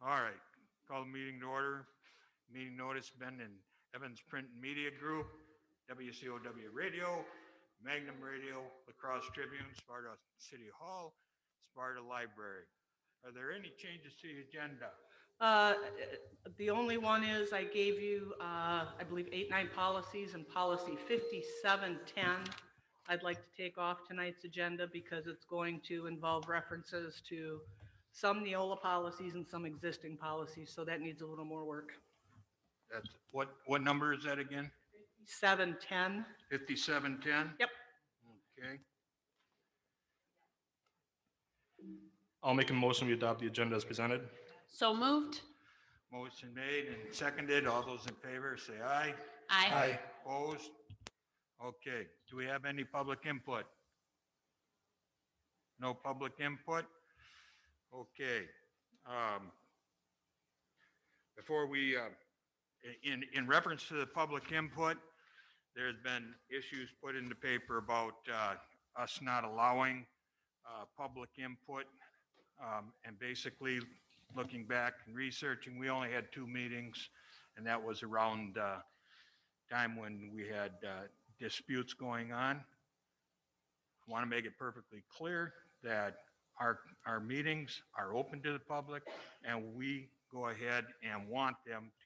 All right, call the meeting to order. Meeting notice been in Evans Print and Media Group, WCOW Radio, Magnum Radio, La Crosse Tribune, Sparta City Hall, Sparta Library. Are there any changes to the agenda? Uh, The only one is I gave you, I believe, 8, 9 policies, and policy 5710 I'd like to take off tonight's agenda because it's going to involve references to some Neola policies and some existing policies, so that needs a little more work. That's, what number is that again? 710. 5710? Yep. Okay. I'll make a motion we adopt the agenda as presented. So moved. Motion made and seconded. All those in favor say aye. Aye. Opposed? Okay. Do we have any public input? No public input? Okay. Before we, in reference to the public input, there's been issues put in the paper about us not allowing public input. And basically, looking back and researching, we only had 2 meetings, and that was around time when we had disputes going on. I want to make it perfectly clear that our meetings are open to the public, and we go ahead and want them to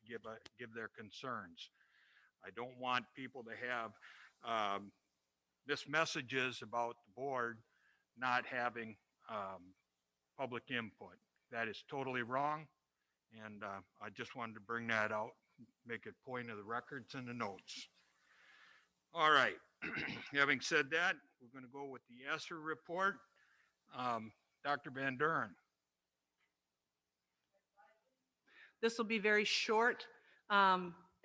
give their concerns. I don't want people to have missed messages about the board not having public input. That is totally wrong, and I just wanted to bring that out, make it point of the records and the notes. All right, having said that, we're going to go with the ESSER report. Dr. Van Duren. This will be very short.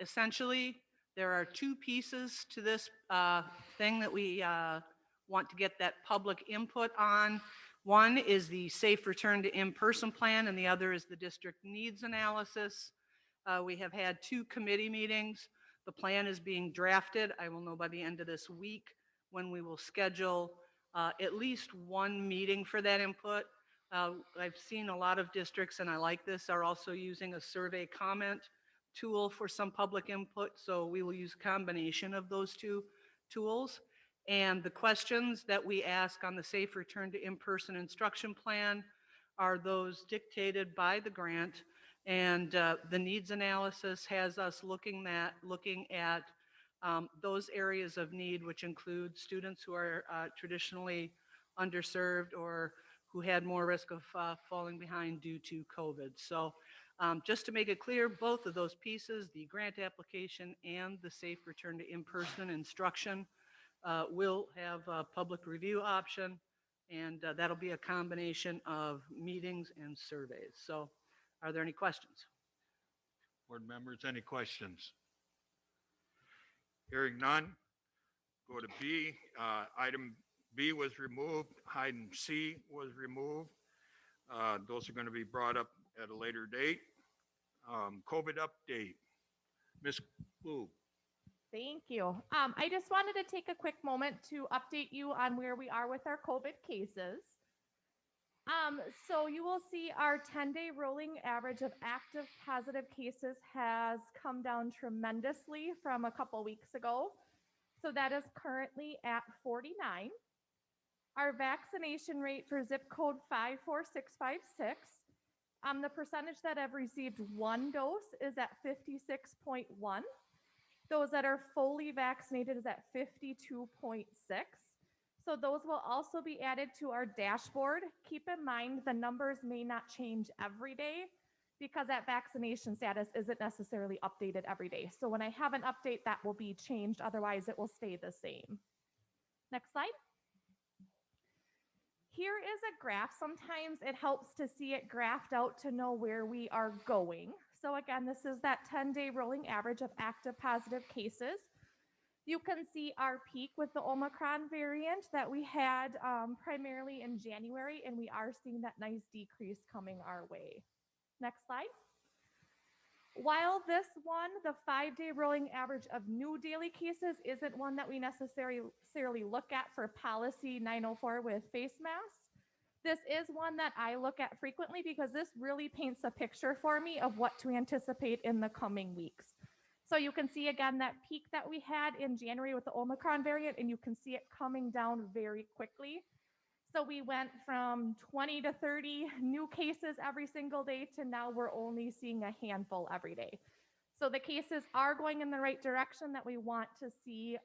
Essentially, there are 2 pieces to this thing that we want to get that public input on. One is the safe return to in-person plan, and the other is the district needs analysis. We have had 2 committee meetings. The plan is being drafted. I will know by the end of this week when we will schedule at least 1 meeting for that input. I've seen a lot of districts, and I like this, are also using a survey comment tool for some public input, so we will use a combination of those 2 tools. And the questions that we ask on the safe return to in-person instruction plan are those dictated by the grant. And the needs analysis has us looking at those areas of need, which include students who are traditionally underserved or who had more risk of falling behind due to COVID. So just to make it clear, both of those pieces, the grant application and the safe return to in-person instruction, will have a public review option, and that'll be a combination of meetings and surveys. So are there any questions? Board members, any questions? Hearing none, go to B. Item B was removed. Item C was removed. Those are going to be brought up at a later date. COVID update. Ms. Kulig. Thank you. I just wanted to take a quick moment to update you on where we are with our COVID cases. So you will see our 10-day rolling average of active positive cases has come down tremendously from a couple weeks ago. So that is currently at 49. Our vaccination rate for zip code 54656, the percentage that have received 1 dose is at 56.1. Those that are fully vaccinated is at 52.6. So those will also be added to our dashboard. Keep in mind the numbers may not change every day because that vaccination status isn't necessarily updated every day. So when I have an update, that will be changed. Otherwise, it will stay the same. Next slide. Here is a graph. Sometimes it helps to see it graphed out to know where we are going. So again, this is that 10-day rolling average of active positive cases. You can see our peak with the Omicron variant that we had primarily in January, and we are seeing that nice decrease coming our way. Next slide. While this one, the 5-day rolling average of new daily cases, isn't one that we necessarily look at for policy 904 with face masks, This is one that I look at frequently because this really paints a picture for me of what to anticipate in the coming weeks. So you can see again that peak that we had in January with the Omicron variant, and you can see it coming down very quickly. So we went from 20 to 30 new cases every single day to now we're only seeing a handful every day. So the cases are going in the right direction that we want to see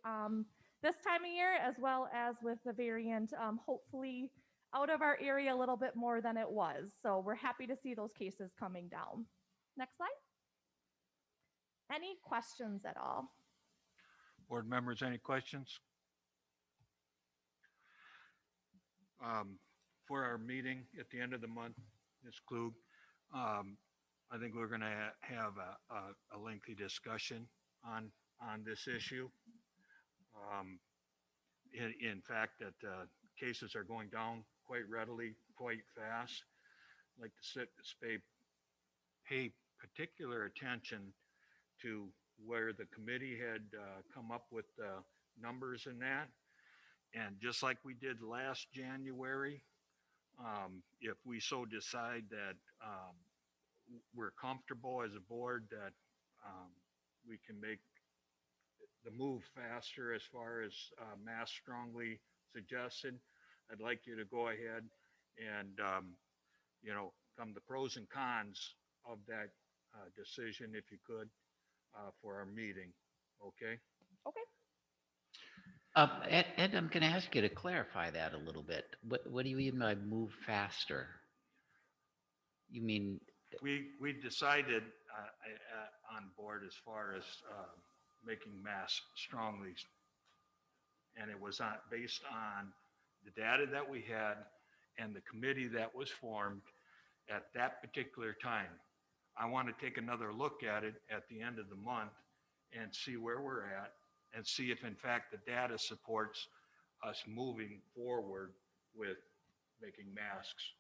this time of year, as well as with the variant, hopefully out of our area a little bit more than it was. So we're happy to see those cases coming down. Next slide. Any questions at all? Board members, any questions? For our meeting at the end of the month, Ms. Klug, I think we're going to have a lengthy discussion on this issue. In fact, that cases are going down quite readily, quite fast. I'd like to pay particular attention to where the committee had come up with the numbers in that. And just like we did last January, if we so decide that we're comfortable as a board that we can make the move faster as far as Mass strongly suggested, I'd like you to go ahead and, come the pros and cons of that decision, if you could, for our meeting. Okay? Okay. Ed, I'm going to ask you to clarify that a little bit. What do you mean by move faster? You mean? We decided on board as far as making Mass strongly, and it was based on the data that we had and the committee that was formed at that particular time. I want to take another look at it at the end of the month and see where we're at and see if in fact the data supports us moving forward with making masks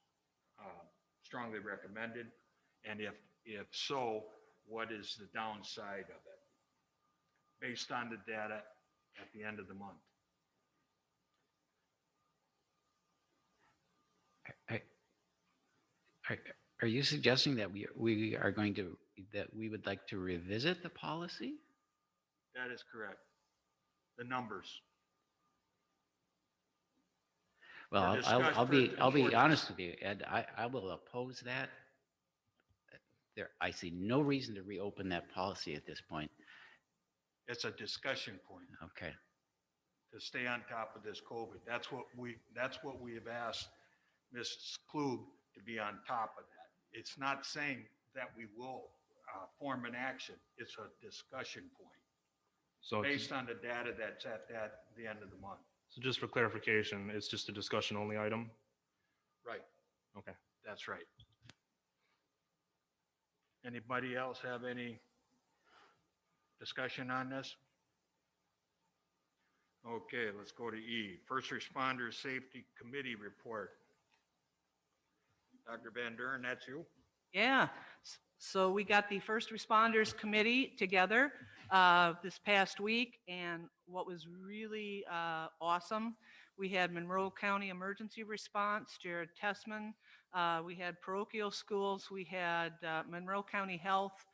strongly recommended. And if so, what is the downside of it based on the data at the end of the month? Are you suggesting that we are going to, that we would like to revisit the policy? That is correct. The numbers. Well, discussed I'll be for honest with you, Ed. I will oppose that. I see no reason to reopen that policy at this point. It's a discussion point Okay. to stay on top of this COVID. That's what we have asked Ms. Klug to be on top of that. It's not saying that we will form an action. It's a discussion point So, based on the data that's at the end of the month. so just for clarification, it's just a discussion only item? Right. Okay. That's right. Anybody else have any discussion on this? Okay, let's go to E. First Responders Safety Committee Report. Dr. Van Duren, that's you? Yeah, so we got the First Responders Committee together this past week, and what was really awesome, we had Monroe County Emergency Response, Jared Tessman, we had parochial schools, we had Monroe County Health,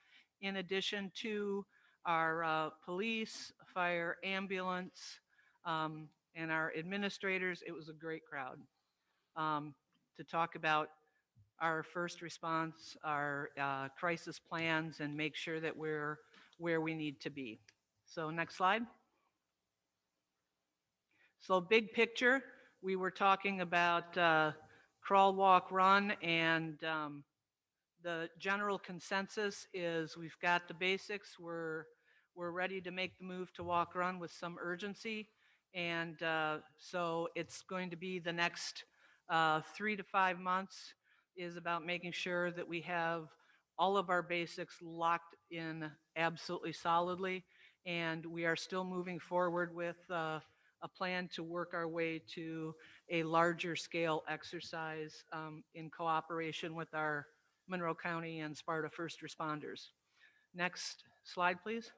in addition to our police, fire, ambulance, and our administrators. It was a great crowd to talk about our first response, our crisis plans, and make sure that we're where we need to be. So next slide. So big picture, we were talking about crawl, walk, run, and the general consensus is we've got the basics. We're ready to make the move to walk, run with some urgency. And so it's going to be the next 3 to 5 months is about making sure that we have all of our basics locked in absolutely solidly. And we are still moving forward with a plan to work our way to a larger scale exercise in cooperation with our Monroe County and Sparta first responders. Next slide, please.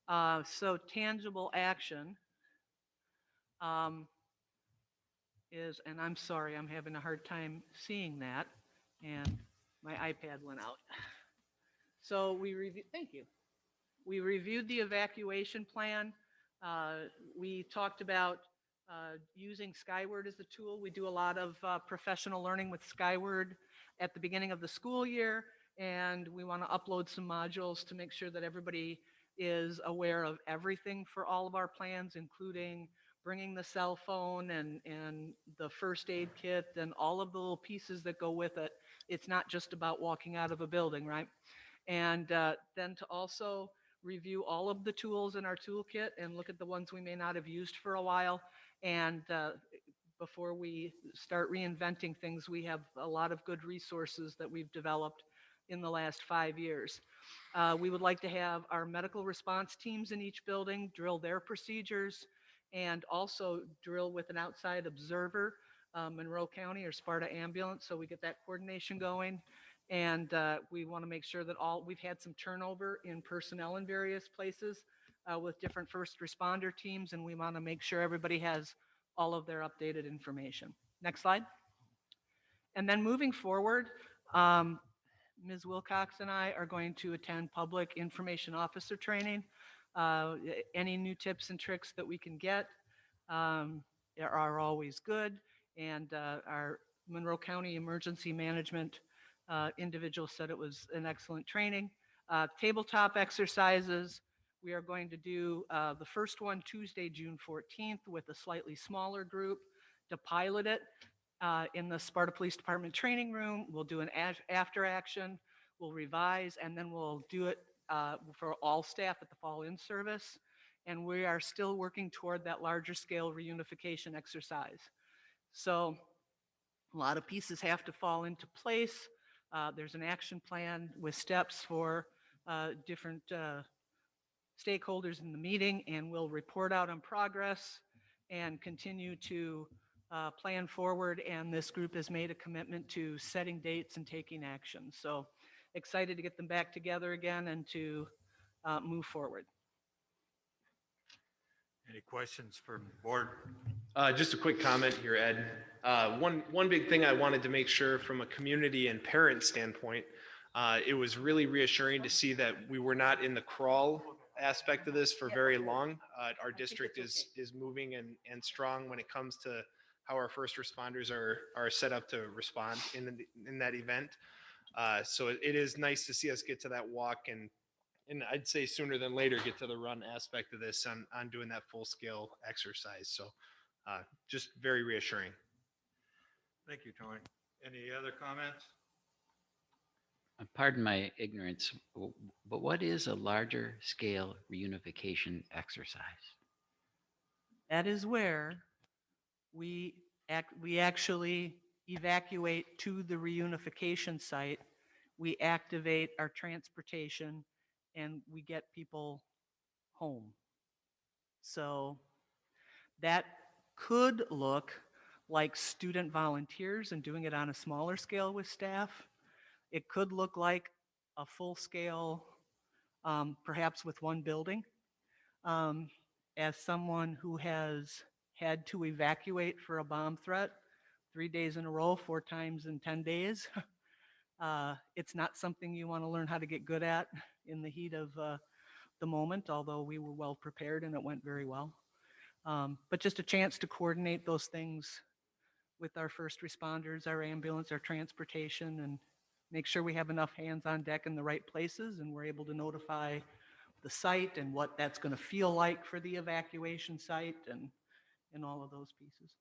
So tangible action. is, and I'm sorry, I'm having a hard time seeing that, and my iPad went out. So thank you. We reviewed the evacuation plan. We talked about using Skyward as a tool. We do a lot of professional learning with Skyward at the beginning of the school year, and we want to upload some modules to make sure that everybody is aware of everything for all of our plans, including bringing the cell phone and the first aid kit and all of the little pieces that go with it. It's not just about walking out of a building, right? And then to also review all of the tools in our toolkit and look at the ones we may not have used for a while. And before we start reinventing things, we have a lot of good resources that we've developed in the last 5 years. We would like to have our medical response teams in each building drill their procedures and also drill with an outside observer, Monroe County or Sparta Ambulance, so we get that coordination going. And we want to make sure that we've had some turnover in personnel in various places with different first responder teams, and we want to make sure everybody has all of their updated information. Next slide. And then moving forward, Ms. Wilcox and I are going to attend public information officer training. Any new tips and tricks that we can get are always good. And our Monroe County Emergency Management individual said it was an excellent training. Tabletop exercises, we are going to do the first one Tuesday, June 14th with a slightly smaller group to pilot it in the Sparta Police Department training room. We'll do an after action, we'll revise, and then we'll do it for all staff at the fall in service. And we are still working toward that larger scale reunification exercise. So a lot of pieces have to fall into place. There's an action plan with steps for different stakeholders in the meeting, and we'll report out on progress and continue to plan forward. And this group has made a commitment to setting dates and taking action. So excited to get them back together again and to move forward. Any questions from the board? Just a quick comment here, Ed. One big thing I wanted to make sure from a community and parent standpoint, it was really reassuring to see that we were not in the crawl aspect of this for very long. Our district is moving and strong when it comes to how our first responders are set up to respond in that event. So it is nice to see us get to that walk and I'd say sooner than later get to the run aspect of this on doing that full scale exercise. So just very reassuring. Thank you, Tony. Any other comments? Pardon my ignorance, but what is a larger scale reunification exercise? That is where we actually evacuate to the reunification site. We activate our transportation and we get people home. So that could look like student volunteers and doing it on a smaller scale with staff. It could look like a full scale, perhaps with one building. As someone who has had to evacuate for a bomb threat 3 days in a row, 4 times in 10 days, it's not something you want to learn how to get good at in the heat of the moment, although we were well prepared and it went very well. But just a chance to coordinate those things with our first responders, our ambulance, our transportation, and make sure we have enough hands on deck in the right places and we're able to notify the site and what that's going to feel like for the evacuation site and all of those pieces.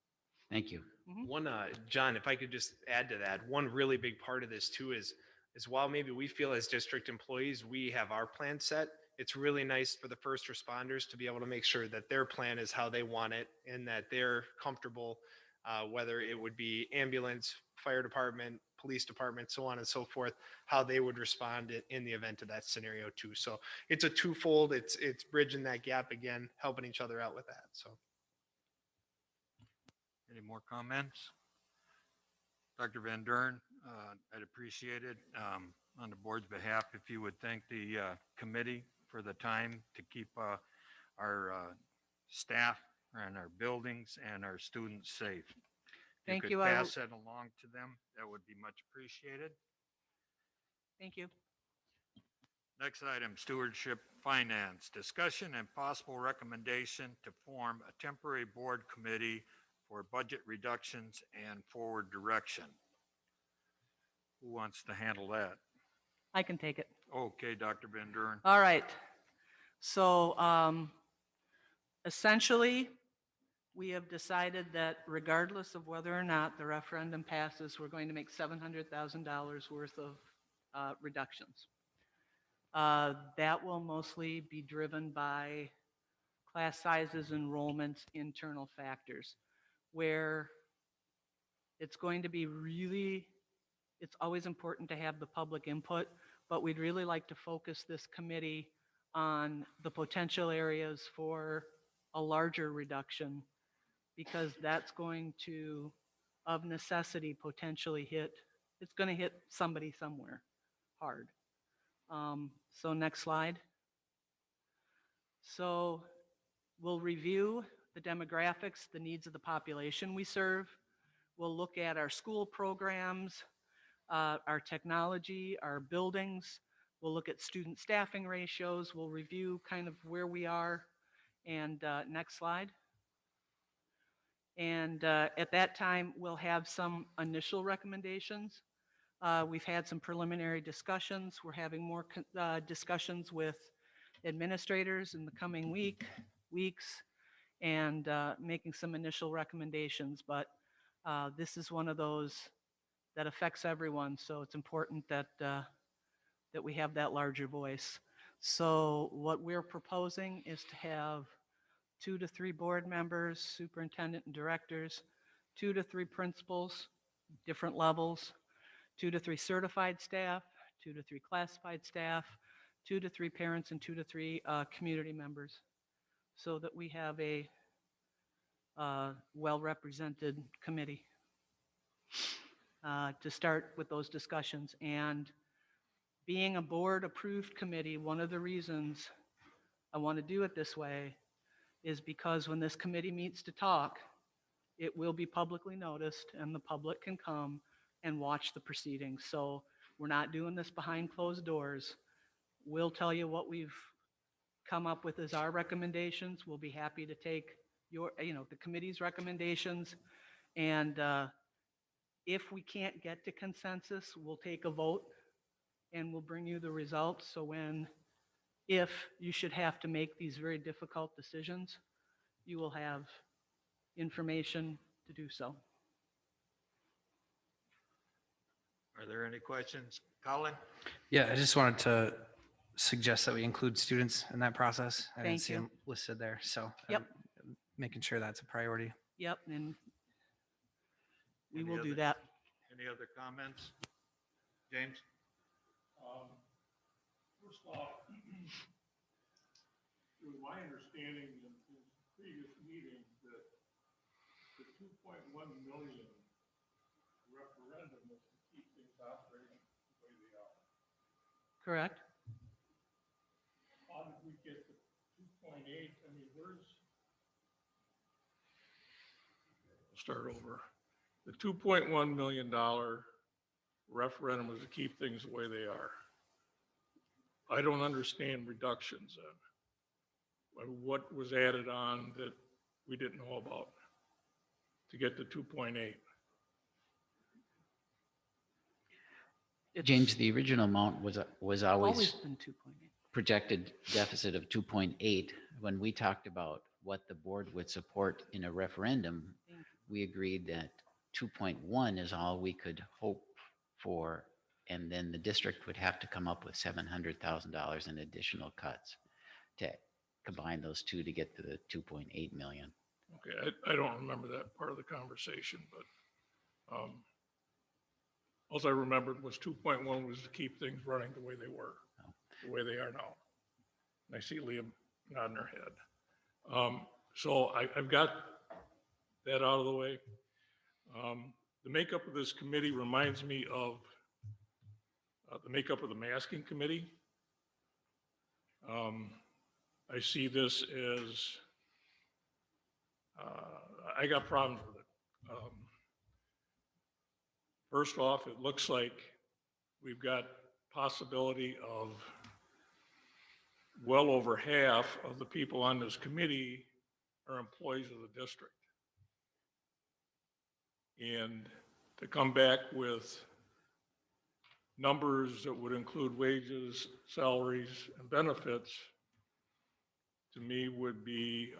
Thank you. One, John, if I could just add to that, one really big part of this too is while maybe we feel as district employees, we have our plan set, it's really nice for the first responders to be able to make sure that their plan is how they want it and that they're comfortable, whether it would be ambulance, fire department, police department, so on and so forth, how they would respond in the event of that scenario too. So it's a twofold, it's bridging that gap again, helping each other out with that, so. Any more comments? Dr. Van Duren, I'd appreciate it on the board's behalf if you would thank the committee for the time to keep our staff and our buildings and our students safe. Thank could you. I will- pass that along to them, that would be much appreciated. Thank you. Next item, stewardship finance, discussion and possible recommendation to form a temporary board committee for budget reductions and forward direction. Who wants to handle that? I can take it. Okay, Dr. Van Duren. All right. So essentially, we have decided that regardless of whether or not the referendum passes, we're going to make $700,000 worth of reductions. That will mostly be driven by class sizes, enrollments, internal factors, where it's going to be really, it's always important to have the public input, but we'd really like to focus this committee on the potential areas for a larger reduction, because that's going to, of necessity, potentially it's going to hit somebody somewhere hard. So next slide. So we'll review the demographics, the needs of the population we serve. We'll look at our school programs, our technology, our buildings. We'll look at student staffing ratios. We'll review kind of where we are. And next slide. And at that time, we'll have some initial recommendations. We've had some preliminary discussions. We're having more discussions with administrators in the coming weeks, and making some initial recommendations. But this is one of those that affects everyone, so it's important that that we have that larger voice. So what we're proposing is to have 2 to 3 board members, superintendent and directors, 2 to 3 principals, different levels, 2 to 3 certified staff, 2 to 3 classified staff, 2 to 3 parents, and 2 to 3 community members, so that we have a well-represented committee to start with those discussions. And being a board-approved committee, one of the reasons I want to do it this way is because when this committee meets to talk, it will be publicly noticed and the public can come and watch the proceedings. So we're not doing this behind closed doors. We'll tell you what we've come up with as our recommendations. We'll be happy to take the committee's recommendations. And if we can't get to consensus, we'll take a vote and we'll bring you the results. So if you should have to make these very difficult decisions, you will have information to do so. Are there any questions? Colin? Yeah, I just wanted to suggest that we include students in that process. I didn't Thank see you. them listed there, so Yep. making sure that's a priority. Yep, and we Any will do other- that. Any other comments? James? First off, it was my understanding in previous meetings that the 2.1 million referendum was to keep things operating the way they are. Correct? How did we get to 2.8? I mean, start over. The $2.1 million referendum was to keep things the way they are. I don't understand reductions then. What was added on that we didn't know about to get to 2.8? James, the original amount was Always always been 2.8. projected deficit of 2.8. When we talked about what the board would support in a referendum, we agreed that 2.1 is all we could hope for, and then the district would have to come up with $700,000 in additional cuts to combine those two to get to the 2.8 million. Okay, I don't remember that part of the conversation, but all I remembered was 2.1 was to keep things running the way they were, the way they are now. And I see Liam nodding her head. So I've got that out of the way. The makeup of this committee reminds me of the makeup of the masking committee. I see this as, I got problems with it. First off, it looks like we've got possibility of well over half of the people on this committee are employees of the district. And to come back with numbers that would include wages, salaries, and benefits, to me would be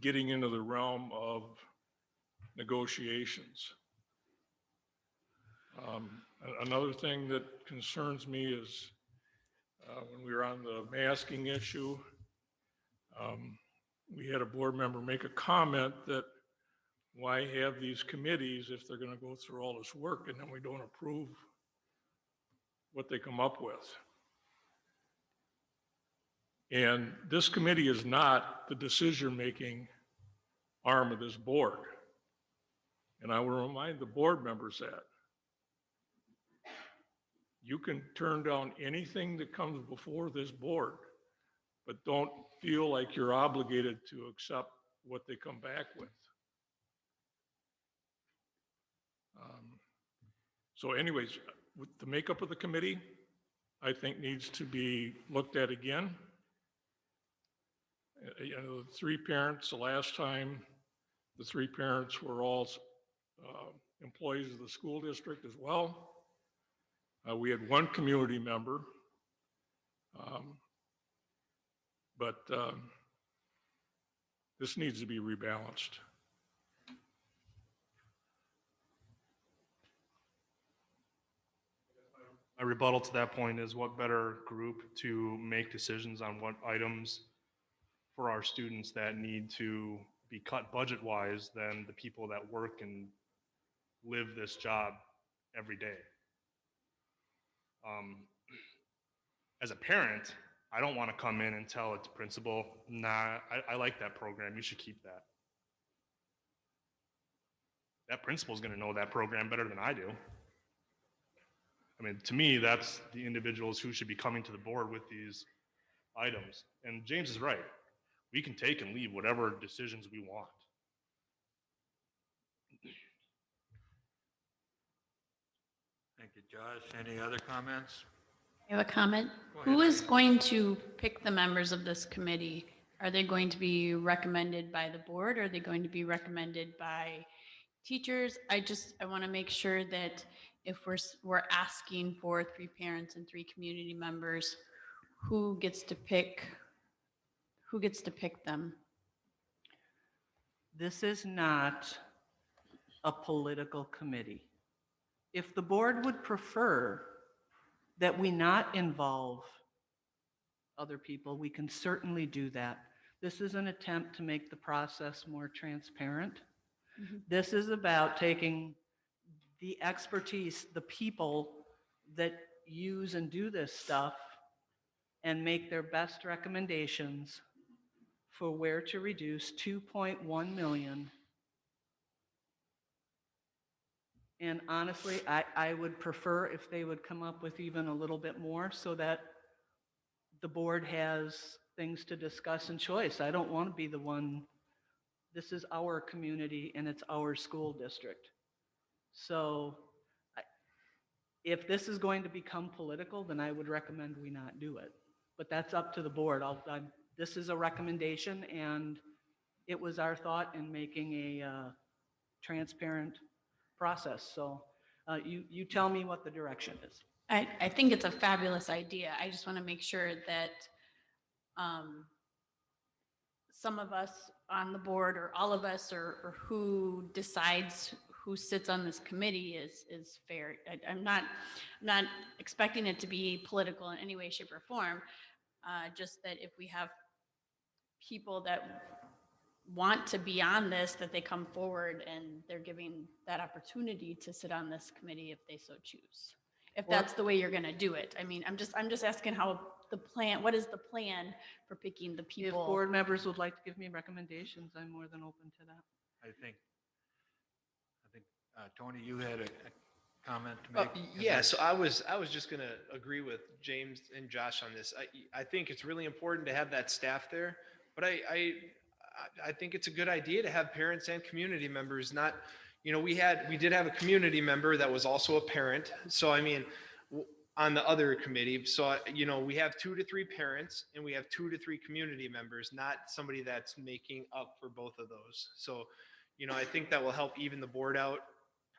getting into the realm of negotiations. Another thing that concerns me is when we were on the masking issue, we had a board member make a comment that why have these committees if they're going to go through all this work and then we don't approve what they come up with. And this committee is not the decision-making arm of this board. And I will remind the board members that you can turn down anything that comes before this board, but don't feel like you're obligated to accept what they come back with. So anyways, with the makeup of the committee, I think needs to be looked at again. You know, the 3 parents, the last time, the 3 parents were all employees of the school district as well. We had 1 community member, but this needs to be rebalanced. My rebuttal to that point is what better group to make decisions on what items for our students that need to be cut budget-wise than the people that work and live this job every day. As a parent, I don't want to come in and tell its principal, nah, I like that program, you should keep that. That principal's going to know that program better than I do. I mean, to me, that's the individuals who should be coming to the board with these items. And James is right. We can take and leave whatever decisions we want. Thank you, Josh. Any other comments? I have a comment. Go Who ahead, is going to pick the members of this committee? Are they going to be recommended by the board? Or are they going to be recommended by teachers? I want to make sure that if we're asking for 3 parents and 3 community members, who gets to pick them? This is not a political committee. If the board would prefer that we not involve other people, we can certainly do that. This is an attempt to make the process more transparent. Mm-hmm. This is about taking the expertise, the people that use and do this stuff, and make their best recommendations for where to reduce 2.1 million. And honestly, I would prefer if they would come up with even a little bit more so that the board has things to discuss and choice. I don't want to be the one, this is our community and it's our school district. So if this is going to become political, then I would recommend we not do it. But that's up to the board. This is a recommendation, and it was our thought in making a transparent process. So you tell me what the direction is. I think it's a fabulous idea. I just want to make sure that some of us on the board, or all of us, or who decides who sits on this committee is fair. I'm not expecting it to be political in any way, shape, or form. Just that if we have people that want to be on this, that they come forward and they're giving that opportunity to sit on this committee if they so choose. If that's the way you're going to do it. I mean, I'm just asking how the plan, what is the plan for picking the If people? board members would like to give me recommendations, I'm more than open to that. I think, Tony, you had a comment to Oh, make? yeah, so I was just going to agree with James and Josh on this. I think it's really important to have that staff there, but I think it's a good idea to have parents and community members, not, you know, we did have a community member that was also a parent. So, I mean, on the other committee, so, you know, we have 2 to 3 parents and we have 2 to 3 community members, not somebody that's making up for both of those. So, you know, I think that will help even the board out.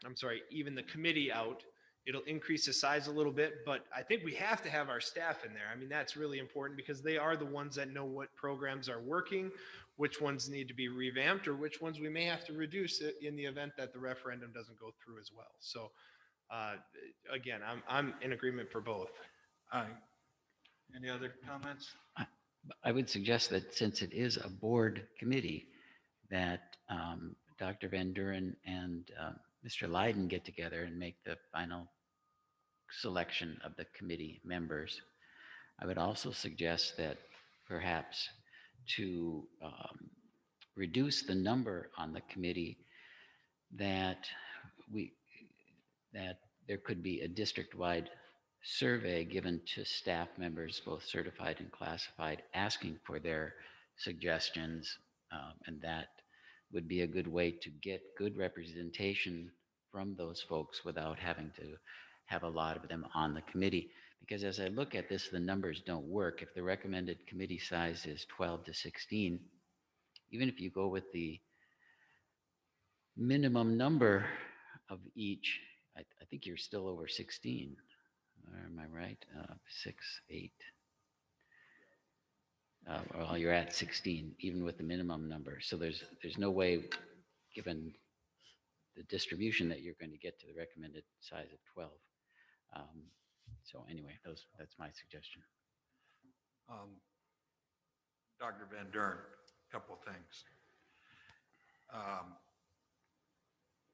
I'm sorry, even the committee out. It'll increase the size a little bit, but I think we have to have our staff in there. I mean, that's really important because they are the ones that know what programs are working, which ones need to be revamped, or which ones we may have to reduce in the event that the referendum doesn't go through as well. So again, I'm in agreement for both. Any other comments? I would suggest that since it is a board committee, that Dr. Van Duren and Mr. Leiden get together and make the final selection of the committee members. I would also suggest that perhaps to reduce the number on the committee, that there could be a district-wide survey given to staff members, both certified and classified, asking for their suggestions, and that would be a good way to get good representation from those folks without having to have a lot of them on the committee. Because as I look at this, the numbers don't work. If the recommended committee size is 12 to 16, even if you go with the minimum number of each, I think you're still over 16. Or am I right? 6, 8. Well, you're at 16, even with the minimum number. So there's no way, given the distribution, that you're going to get to the recommended size of 12. So anyway, that's my suggestion. Dr. Van Duren, a couple of things.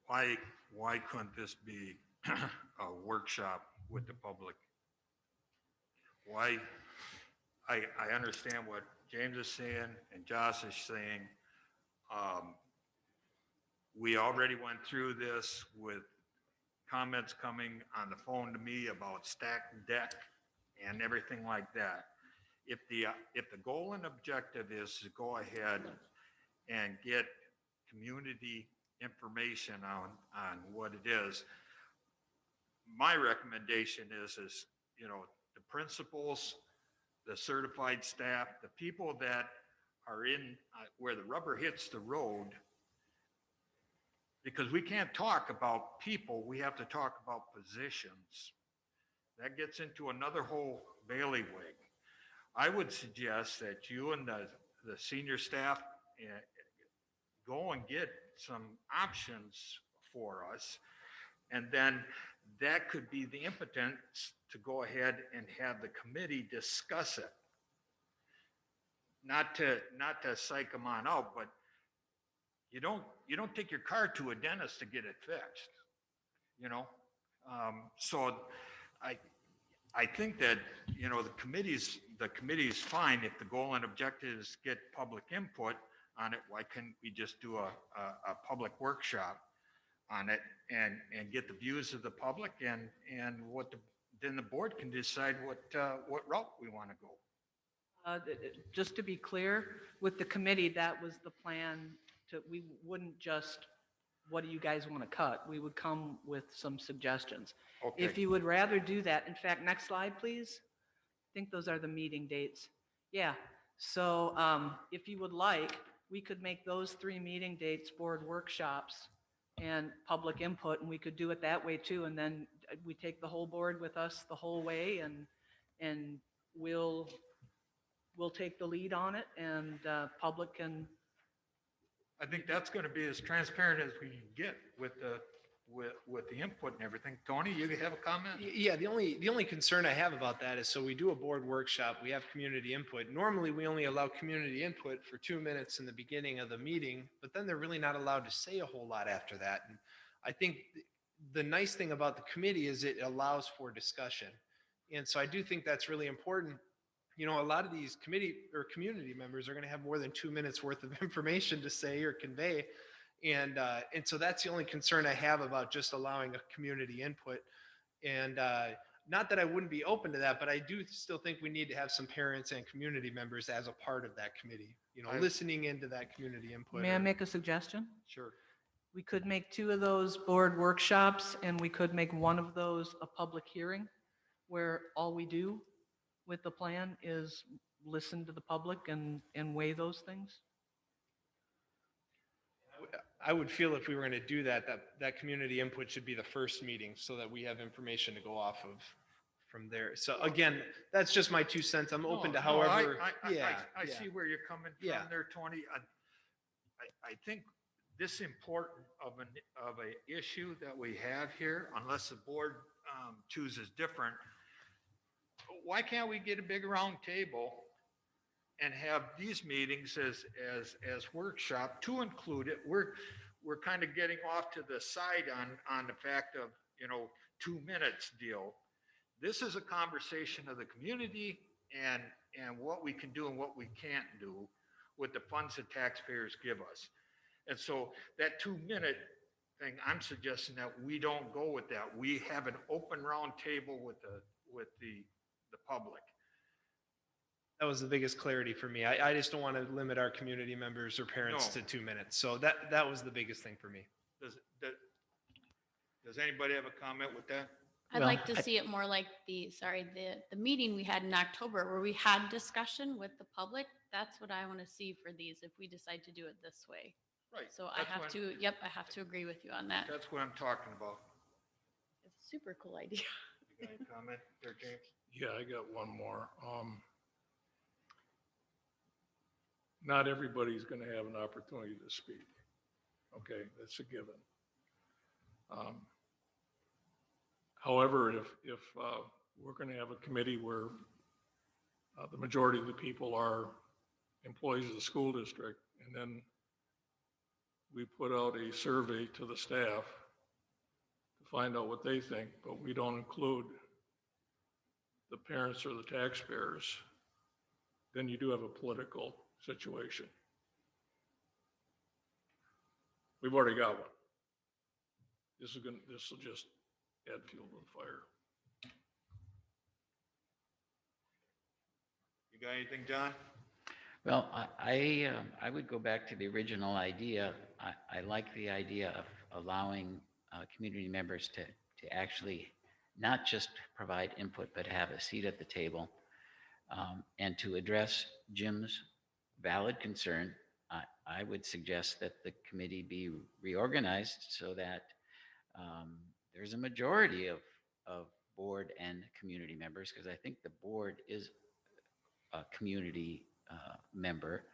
Why couldn't this be a workshop with the public? Why? I understand what James is saying and Josh is saying. We already went through this with comments coming on the phone to me about stacked deck and everything like that. If the goal and objective is to go ahead and get community information on what it is, my recommendation is you know, the principals, the certified staff, the people that are in where the rubber hits the road, because we can't talk about people, we have to talk about positions. That gets into another whole bailiwick. I would suggest that you and the senior staff go and get some options for us, and then that could be the impotence to go ahead and have the committee discuss it. Not to psych them on out, but you don't take your car to a dentist to get it fixed, you know? So I think that, you know, the committee's fine if the goal and objective is get public input on it. Why couldn't we just do a public workshop on it and get the views of the public, and then the board can decide what route we want to go. Just to be clear, with the committee, that was the plan. We wouldn't just, what do you guys want to cut? We would come with some suggestions. Okay. If you would rather do that, in fact, next slide, please. I think those are the meeting dates. Yeah. So if you would like, we could make those 3 meeting dates board workshops and public input, and we could do it that way too. And then we take the whole board with us the whole way, and we'll take the lead on it, and public can. I think that's going to be as transparent as we can get with the input and everything. Tony, you have a comment? Yeah, the only concern I have about that is, so we do a board workshop, we have community input. Normally, we only allow community input for 2 minutes in the beginning of the meeting, but then they're really not allowed to say a whole lot after that. And I think the nice thing about the committee is it allows for discussion. And so I do think that's really important. You know, a lot of these committee or community members are going to have more than 2 minutes worth of information to say or convey. And so that's the only concern I have about just allowing a community input. And not that I wouldn't be open to that, but I do still think we need to have some parents and community members as a part of that committee, you know, listening into that community input. May I make a suggestion? Sure. We could make 2 of those board workshops, and we could make 1 of those a public hearing, where all we do with the plan is listen to the public and weigh those things. I would feel if we were going to do that, that community input should be the first meeting so that we have information to go off of from there. So again, that's just my 2 cents. I'm open to No, however. I Yeah. see where you're coming Yeah. from there, Tony. I think this important of a issue that we have here, unless the board chooses different, why can't we get a big round table and have these meetings as workshop to include it? We're kind of getting off to the side on the fact of, 2 minutes deal. This is a conversation of the community and what we can do and what we can't do with the funds that taxpayers give us. And so that 2-minute thing, I'm suggesting that we don't go with that. We have an open round table with the public. That was the biggest clarity for me. I just don't want to limit our community members or parents No. to 2 minutes. So that was the biggest thing for me. Does anybody have a comment with that? I'd Well, like to see it more like the meeting we had in October where we had discussion with the public. That's what I want to see for these if we decide to do it this way. Right. So I have to agree with you on that. That's what I'm talking about. It's a super cool idea. You got any comment there, James? Yeah, I got one more. Not everybody's going to have an opportunity to speak. Okay, that's a given. However, if we're going to have a committee where the majority of the people are employees of the school district, and then we put out a survey to the staff to find out what they think, but we don't include the parents or the taxpayers, then you do have a political situation. We've already got one. This will just add fuel to the fire. You got anything, John? Well, I would go back to the original idea. I like the idea of allowing community members to actually not just provide input, but have a seat at the table. And to address Jim's valid concern, I would suggest that the committee be reorganized so that there's a majority of board and community members, because I think the board is a community member.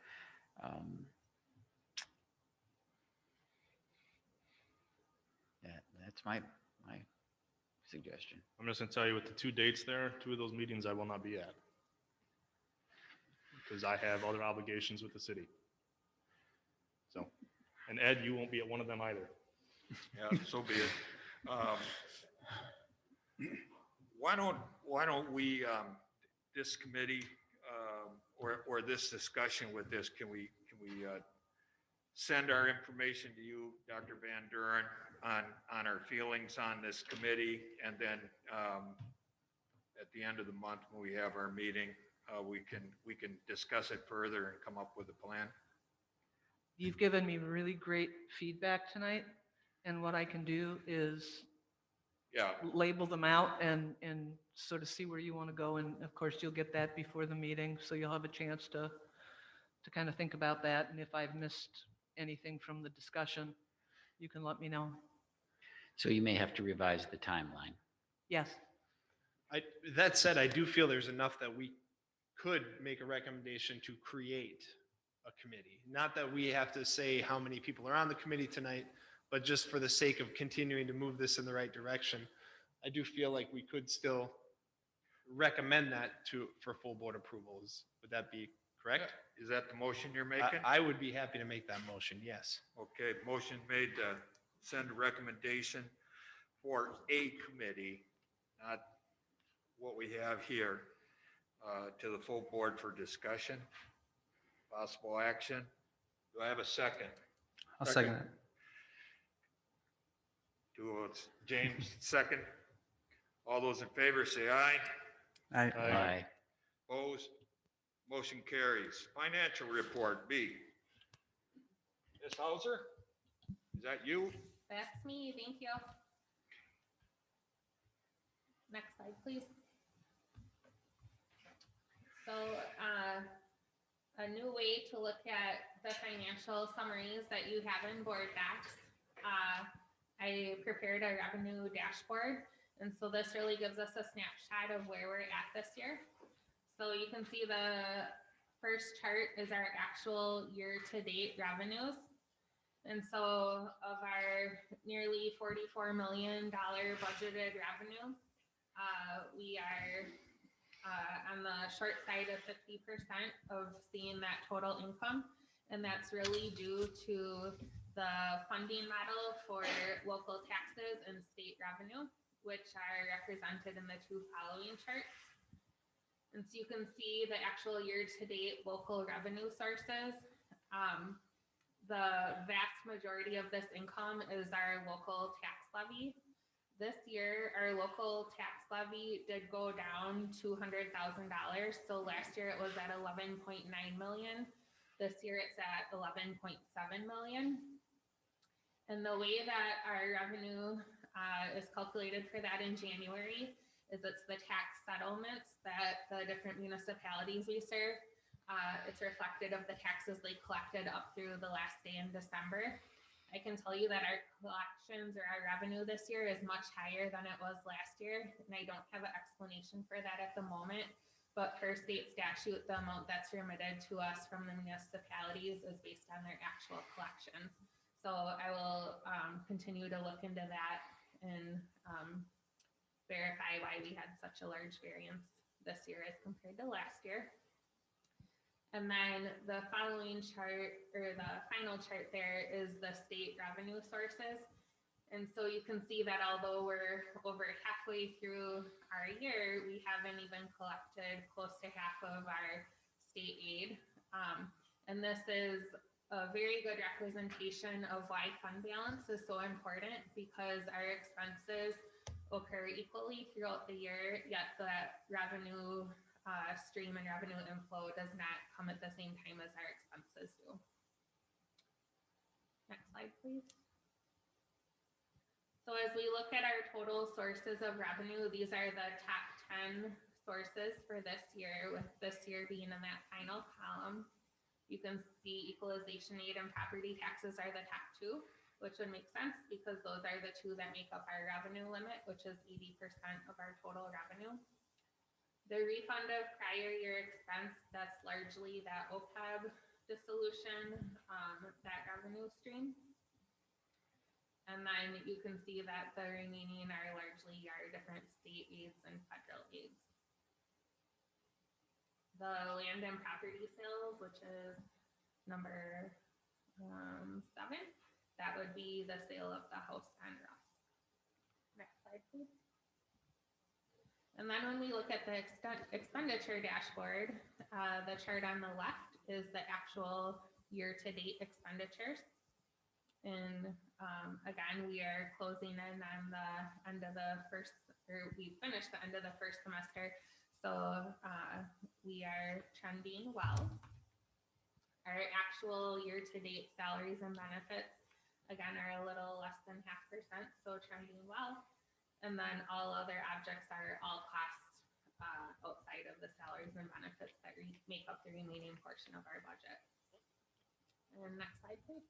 That's my suggestion. I'm just gonna tell you with the 2 dates there, 2 of those meetings I will not be at. Because I have other obligations with the city. So, and Ed, you won't be at one of them either. Yeah, so be it. Why don't we, this committee, or this discussion with this, can we send our information to you, Dr. Van Duren, on our feelings on this committee, and then at the end of the month, when we have our meeting, we can discuss it further and come up with a plan. You've given me really great feedback tonight, and what I can do is Yeah, label them out and sort of see where you want to go. And of course, you'll get that before the meeting, so you'll have a chance to kind of think about that. And if I've missed anything from the discussion, you can let me know. So you may have to revise the timeline. Yes. That said, I do feel there's enough that we could make a recommendation to create a committee. Not that we have to say how many people are on the committee tonight, but just for the sake of continuing to move this in the right direction, I do feel like we could still recommend that for full board approvals. Would that be correct? is that the motion you're making? I would be happy to make that motion, yes. Okay, motion made to send a recommendation for a committee, not what we have here, to the full board for discussion, possible action. Do I have a second? I'll second it. James, second. All those in favor say aye. Aye. Opposed? Motion carries. Financial report, B. Ms. Hauser, Is that you? That's me, thank you. Next slide, please. So, a new way to look at the financial summaries that you have in BoardDocs. I prepared a revenue dashboard, and so this really gives us a snapshot of where we're at this year. So you can see the first chart is our actual year-to-date revenues. And so of our nearly $44 million budgeted revenue, we are on the short side of 50% of seeing that total income. And that's really due to the funding model for local taxes and state revenue, which are represented in the two following charts. And so you can see the actual year-to-date local revenue sources. The vast majority of this income is our local tax levy. This year, our local tax levy did go down $200,000. So last year it was at 11.9 million. This year it's at 11.7 million. And the way that our revenue is calculated for that in January is it's the tax settlements that the different municipalities we serve. It's reflected of the taxes they collected up through the last day in December. I can tell you that our collections or our revenue this year is much higher than it was last year. And I don't have an explanation for that at the moment, but per state statute, the amount that's remitted to us from the municipalities is based on their actual collections. So I will continue to look into that and verify why we had such a large variance this year as compared to last year. And then the following chart, or the final chart there, is the state revenue sources. And so you can see that although we're over halfway through our year, we haven't even collected close to half of our state aid. And this is a very good representation of why fund balance is so important, because our expenses occur equally throughout the year, yet that revenue stream and revenue inflow does not come at the same time as our expenses do. Next slide, please. So as we look at our total sources of revenue, these are the top 10 sources for this year, with this year being in that final column. You can see equalization aid and property taxes are the top two, which would make sense because those are the two that make up our revenue limit, which is 80% of our total revenue. The refund of prior year expense, that's largely that OPEB dissolution, that revenue stream. And then you can see that the remaining are largely our different state aids and federal aids. The land and property sales, which is number 7, that would be the sale of the house on Ross. Next slide, please. And then when we look at the expenditure dashboard, the chart on the left is the actual year-to-date expenditures. And again, we are closing in on the end of the first, or we finished the end of the first semester. So we are trending well. Our actual year-to-date salaries and benefits, again, are a little less than 0.5%, so trending well. And then all other objects are all costs outside of the salaries and benefits that make up the remaining portion of our budget. And next slide, please.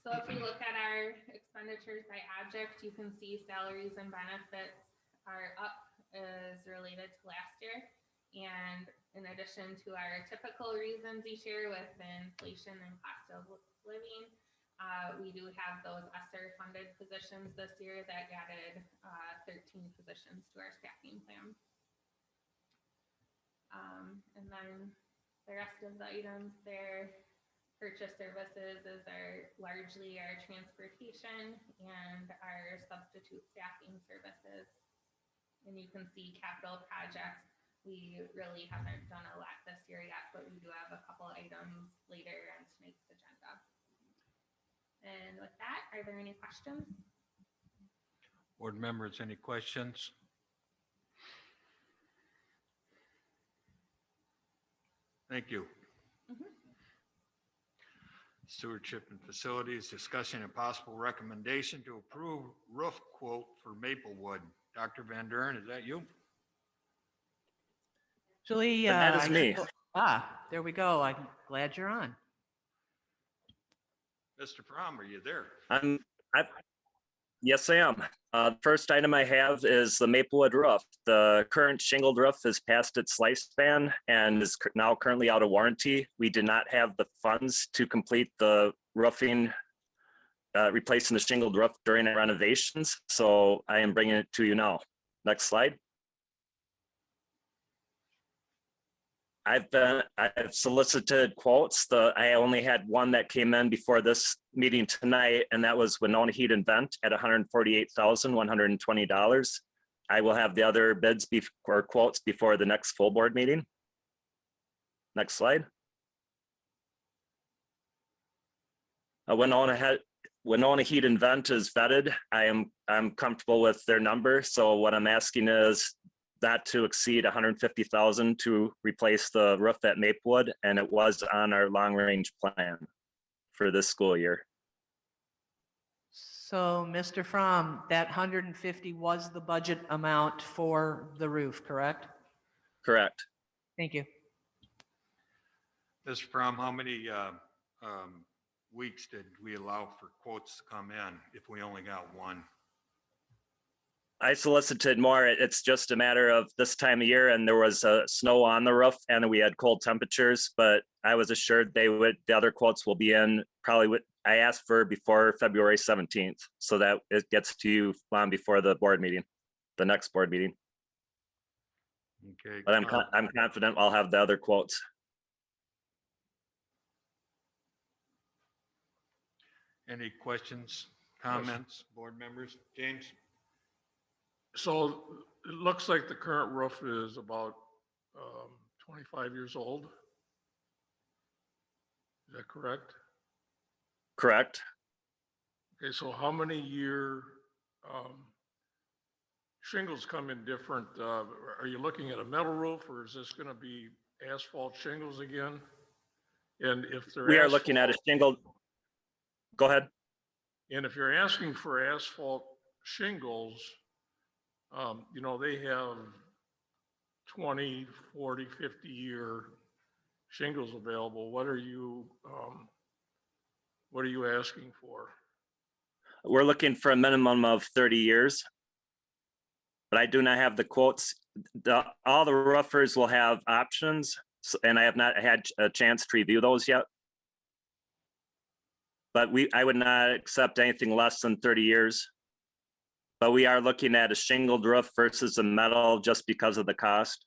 So if we look at our expenditures by object, you can see salaries and benefits are up as related to last year. And in addition to our typical reasons each year with inflation and cost of living, we do have those ESSER funded positions this year that added 13 positions to our staffing plan. And then the rest of the items there, purchase services is largely our transportation and our substitute staffing services. And you can see capital projects. We really haven't done a lot this year yet, but we do have a couple items later on tonight's agenda. And with that, are there any questions? Board members, any questions? Thank you. Stewardship and Facilities, discussion and possible recommendation to approve roof quote for Maplewood. Dr. Van Duren, is that you? Actually, That is me. there we go. I'm glad you're on. Mr. Fromm, are you there? Yes, I am. The first item I have is the Maplewood roof. The current shingled roof is past its lifespan and is now currently out of warranty. We did not have the funds to complete the roofing, replacing the shingled roof during the renovations. So I am bringing it to you now. Next slide. I've solicited quotes. I only had one that came in before this meeting tonight, and that was Winona Heat and Vent at $148,120. I will have the other bids or quotes before the next full board meeting. Next slide. Winona Heat and Vent is vetted. I'm comfortable with their number. So what I'm asking is not to exceed 150,000 to replace the roof at Maplewood, and it was on our long range plan for this school year. So, Mr. Fromm, that 150 was the budget amount for the roof, correct? Correct. Thank you. Mr. Fromm, how many weeks did we allow for quotes to come in if we only got one? I solicited more. It's just a matter of this time of year, and there was snow on the roof, and we had cold temperatures. But I was assured the other quotes will be in probably. I asked for before February 17th, so that it gets to you long before the board meeting, the next board meeting. Okay. But I'm confident I'll have the other quotes. Any questions, comments, board members? James? So it looks like the current roof is about 25 years old. Is that correct? Correct. Okay, so how many year shingles come in different? Are you looking at a metal roof, or is this going to be asphalt shingles again? And if they're We are looking at a shingle. Go ahead. And if you're asking for asphalt shingles, you know, they have 20, 40, 50-year shingles available. What are you asking for? We're looking for a minimum of 30 years. But I do not have the quotes. All the roofers will have options, and I have not had a chance to review those yet. But I would not accept anything less than 30 years. But we are looking at a shingled roof versus a metal just because of the cost.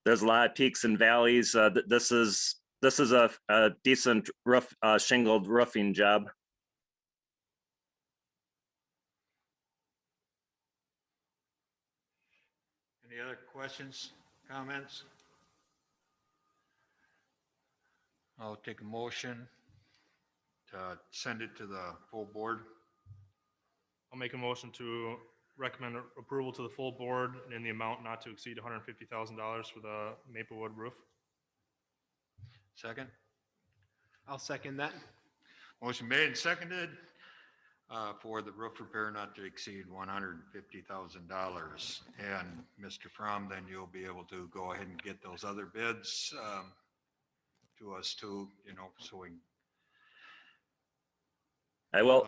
There's a lot of peaks and valleys. This is a decent roof, shingled roofing job. Any other questions, comments? I'll take a motion to send it to the full board. I'll make a motion to recommend approval to the full board in the amount not to exceed $150,000 for the Maplewood roof. Second? I'll second that. Motion made and seconded for the roof repair not to exceed $150,000. And Mr. Fromm, then you'll be able to go ahead and get those other bids to us too, you know, so we. I will.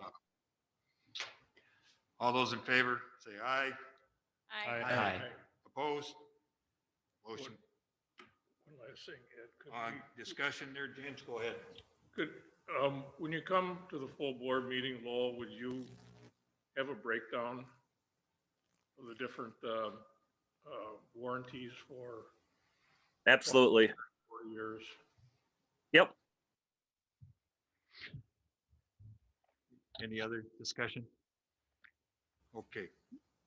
All those in favor, say aye. Aye. Opposed? Motion. One last thing, Ed. Discussion there, James, go ahead. Could, when you come to the full board meeting, Lowell, would you have a breakdown of the different warranties for Absolutely. 40 years? Yep. Any other discussion? Okay.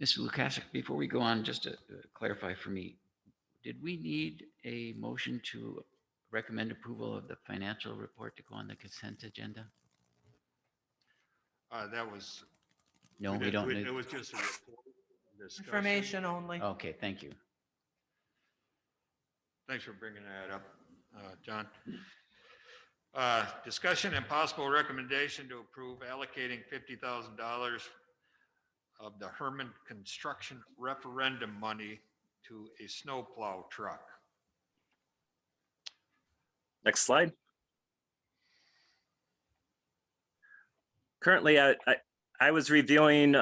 Mr. Lukasik, before we go on, just to clarify for me, did we need a motion to recommend approval of the financial report to go on the consent agenda? That was. No, we don't need. It was just a report discussion. Information only. Okay, thank you. Thanks for bringing that up. John. Discussion and possible recommendation to approve allocating $50,000 of the Herrman Construction referendum money to a snowplow truck. Next slide. Currently, I was reviewing,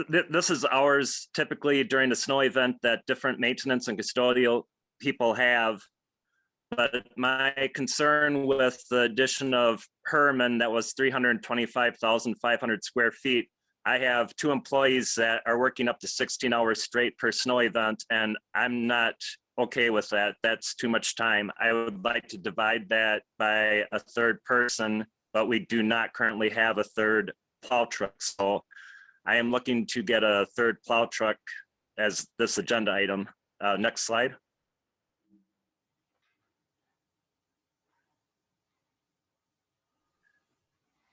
this is ours typically during the snow event that different maintenance and custodial people have. But my concern with the addition of Herrman, that was 325,500 square feet. I have 2 employees that are working up to 16 hours straight per snow event, and I'm not okay with that. That's too much time. I would like to divide that by a third person, but we do not currently have a third plow truck. So I am looking to get a third plow truck as this agenda item. Next slide.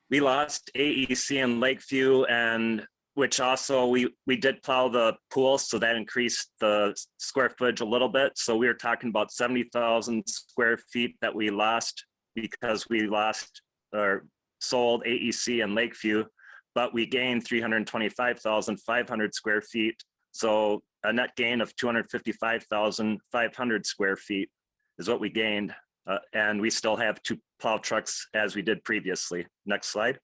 We lost AEC in Lakeview, and which also we did plow the pool, so that increased the square footage a little bit. So we were talking about 70,000 square feet that we lost because we lost or sold AEC in Lakeview, but we gained 325,500 square feet. So a net gain of 255,500 square feet is what we gained. And we still have 2 plow trucks as we did previously. Next slide.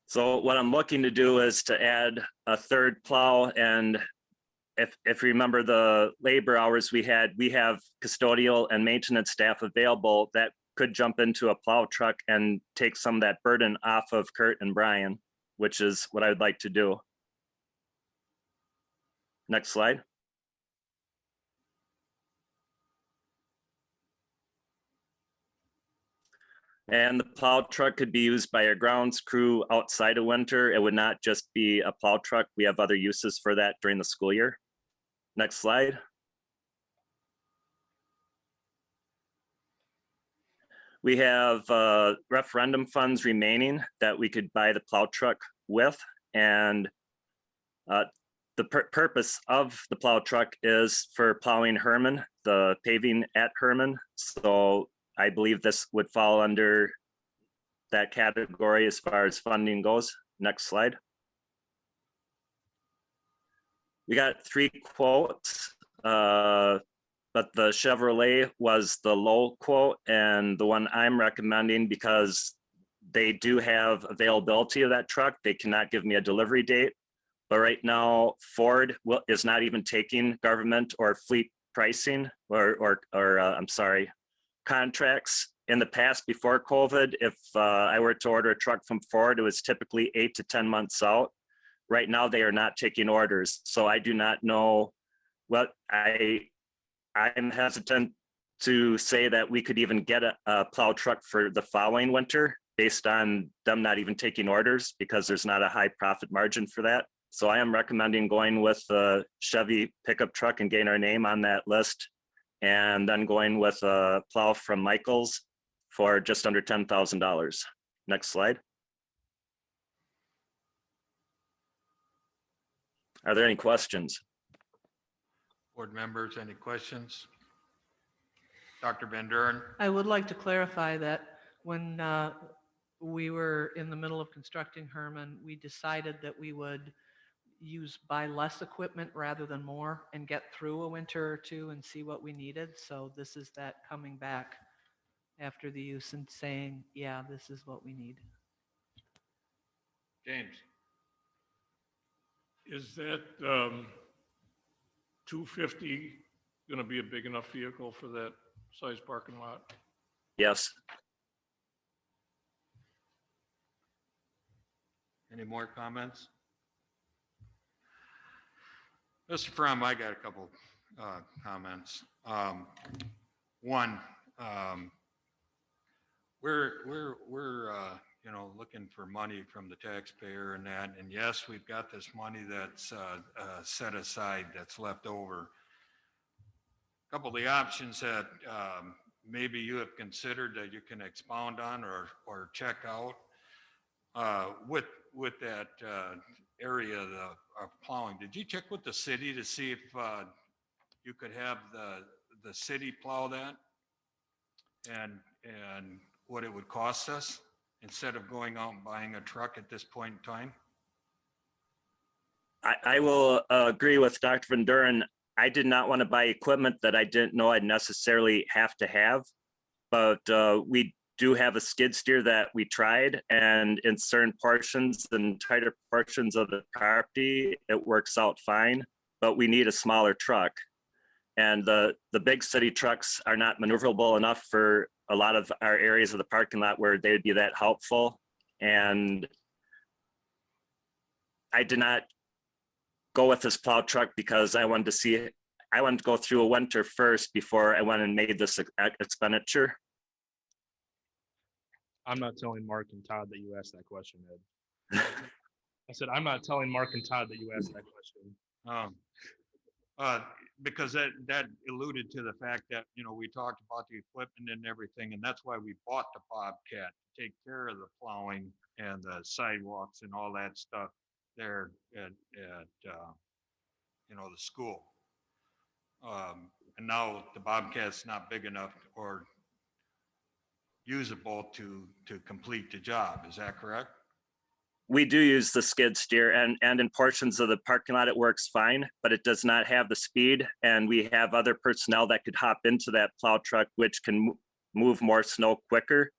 So what I'm looking to do is to add a third plow. And if you remember the labor hours we have custodial and maintenance staff available that could jump into a plow truck and take some of that burden off of Kurt and Brian, which is what I would like to do. Next slide. And the plow truck could be used by our grounds crew outside of winter. It would not just be a plow truck. We have other uses for that during the school year. Next slide. We have referendum funds remaining that we could buy the plow truck with. And the purpose of the plow truck is for plowing Herrman, the paving at Herrman. So I believe this would fall under that category as far as funding goes. Next slide. We got 3 quotes, but the Chevrolet was the low quote and the one I'm recommending because they do have availability of that truck. They cannot give me a delivery date, but right now Ford is not even taking government or fleet pricing or I'm sorry, contracts. In the past, before COVID, if I were to order a truck from Ford, it was typically 8 to 10 months out. Right now, they are not taking orders. So I do not know what I'm hesitant to say that we could even get a plow truck for the following winter based on them not even taking orders because there's not a high profit margin for that. So I am recommending going with the Chevy pickup truck and getting our name on that list, and then going with a plow from Michaels for just under $10,000. Next slide. Are there any questions? Board members, any questions? Dr. Van Duren? I would like to clarify that when we were in the middle of constructing Herrman, we decided that we would buy less equipment rather than more and get through a winter or 2 and see what we needed. So this is that coming back after the use and saying, yeah, this is what we need. James? Is that 250 going to be a big enough vehicle for that size parking lot? Yes. Any more comments? Mr. Fromm, I got a couple comments. One, we're looking for money from the taxpayer and that, and yes, we've got this money that's set aside that's left over. A couple of the options that maybe you have considered that you can expound on or check out with that area of plowing. Did you check with the city to see if you could have the city plow that and what it would cost us instead of going out and buying a truck at this point in time? I will agree with Dr. Van Duren. I did not want to buy equipment that I didn't know I'd necessarily have to have, but we do have a skid steer that we tried, and in certain portions and tighter portions of the property, it works out fine, but we need a smaller truck. And the big city trucks are not maneuverable enough for a lot of our areas of the parking lot where they would be that helpful. And I did not go with this plow truck because I wanted to go through a winter first before I went and made this expenditure. I'm not telling Mark and Todd that you asked that question, Ed. I said, I'm not telling Mark and Todd that you asked that question. Because that alluded to the fact that, we talked about the equipment and everything, and that's why we bought the Bobcat, to take care of the plowing and the sidewalks and all that stuff there at the school. And now the Bobcat's not big enough or usable to complete the job. Is that correct? We do use the skid steer, and in portions of the parking lot, it works fine, but it does not have the speed. And we have other personnel that could hop into that plow truck, which can move more snow quicker.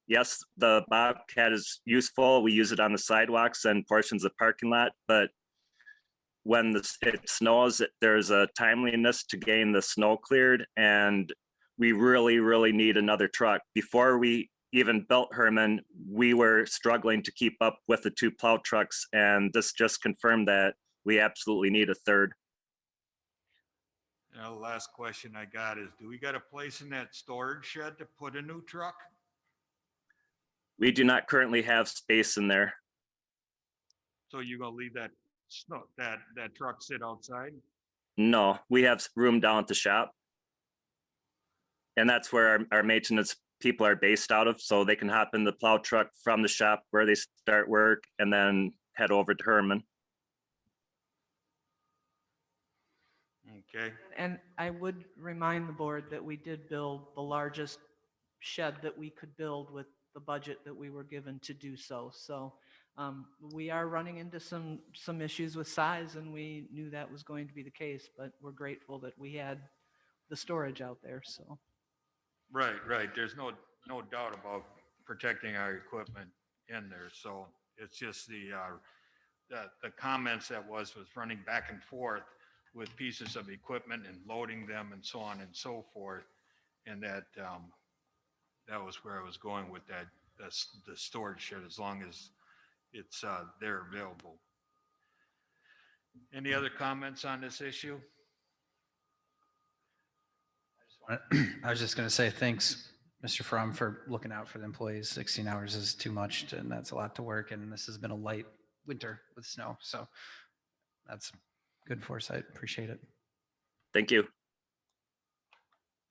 Yes, the Bobcat is useful. We use it on the sidewalks and portions of the parking lot, but when it snows, there's a timeliness to gain the snow cleared, and we really, really need another truck. Before we even built Herrman, we were struggling to keep up with the 2 plow trucks, and this just confirmed that we absolutely need a third. The last question I got is, do we got a place in that storage shed to put a new truck? We do not currently have space in there. So you're gonna leave that truck sit outside? No, we have room down at the shop. And that's where our maintenance people are based out of, so they can hop in the plow truck from the shop where they start work and then head over to Herrman. Okay. And I would remind the board that we did build the largest shed that we could build with the budget that we were given to do so. So we are running into some issues with size, and we knew that was going to be the case, but we're grateful that we had the storage out there, so. Right. There's no doubt about protecting our equipment in there. So it's just the comments that was running back and forth with pieces of equipment and loading them and so on and so forth. And that was where I was going with the storage shed, as long as it's there available. Any other comments on this issue? I was just going to say thanks, Mr. Fromm, for looking out for the employees. 16 hours is too much, and that's a lot to work. And this has been a light winter with snow. So that's good foresight. Appreciate it. Thank you.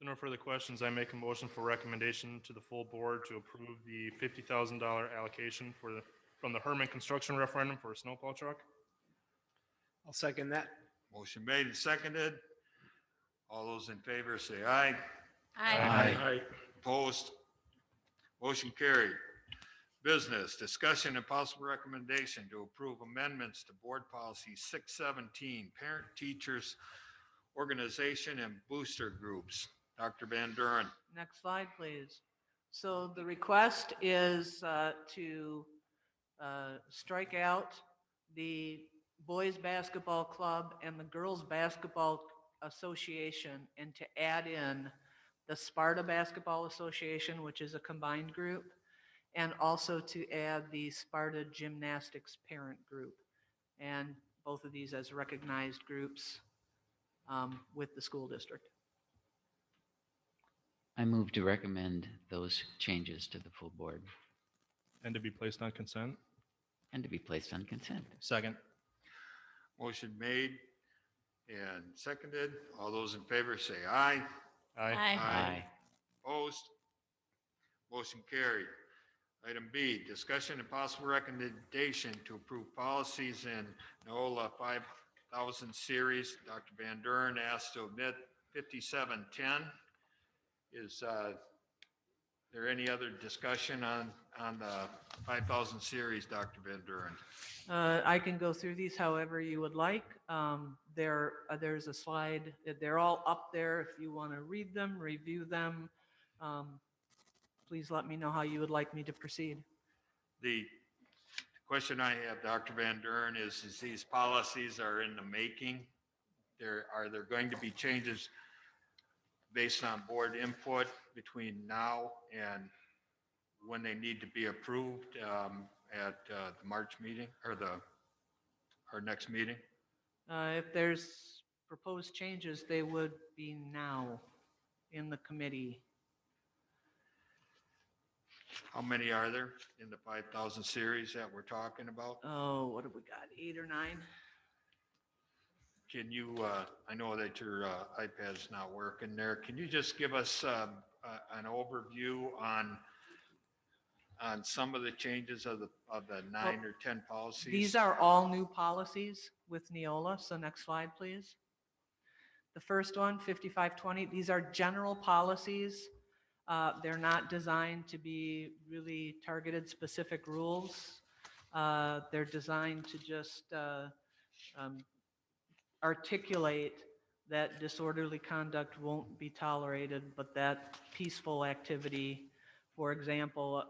No further questions. I make a motion for recommendation to the full board to approve the $50,000 allocation from the Herrman Construction referendum for a snowplow truck. I'll second that. Motion made and seconded. All those in favor say aye. Aye. Opposed? Motion carried. Business, discussion and possible recommendation to approve amendments to Board Policy 617, Parent Teachers Organization and Booster Groups. Dr. Van Duren. Next slide, please. So the request is to strike out the boys basketball club and the girls basketball association, and to add in the Sparta Basketball Association, which is a combined group, and also to add the Sparta Gymnastics Parent Group, and both of these as recognized groups with the school district. I move to recommend those changes to the full board And to be placed on consent. and to be placed on consent. Second. Motion made and seconded. All those in favor say aye. Aye. Opposed? Motion carried. Item B, discussion and possible recommendation to approve policies in NOLA 5000 series. Dr. Van Duren asked to omit 5710. Is there any other discussion on the 5000 series, Dr. Van Duren? I can go through these however you would like. There's a slide, they're all up there. If you want to read them, review them, please let me know how you would like me to proceed. The question I have, Dr. Van Duren, is these policies are in the making. Are there going to be changes based on board input between now and when they need to be approved at the March meeting or our next meeting? If there's proposed changes, they would be now in the committee. How many are there in the 5000 series that we're talking about? Oh, what have we got, 8 or 9? Can you, I know that your iPad's not working there. Can you just give us an overview on some of the changes of the 9 or 10 policies? These are all new policies with Neola. So next slide, please. The first one, 5520, these are general policies. They're not designed to be really targeted specific rules. They're designed to just articulate that disorderly conduct won't be tolerated, but that peaceful activity, for example,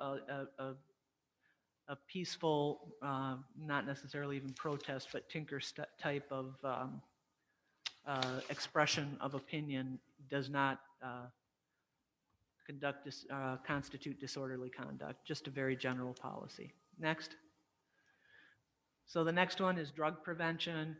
a peaceful, not necessarily even protest, but tinker type of expression of opinion does not constitute disorderly conduct, just a very general policy. Next. So the next one is drug prevention.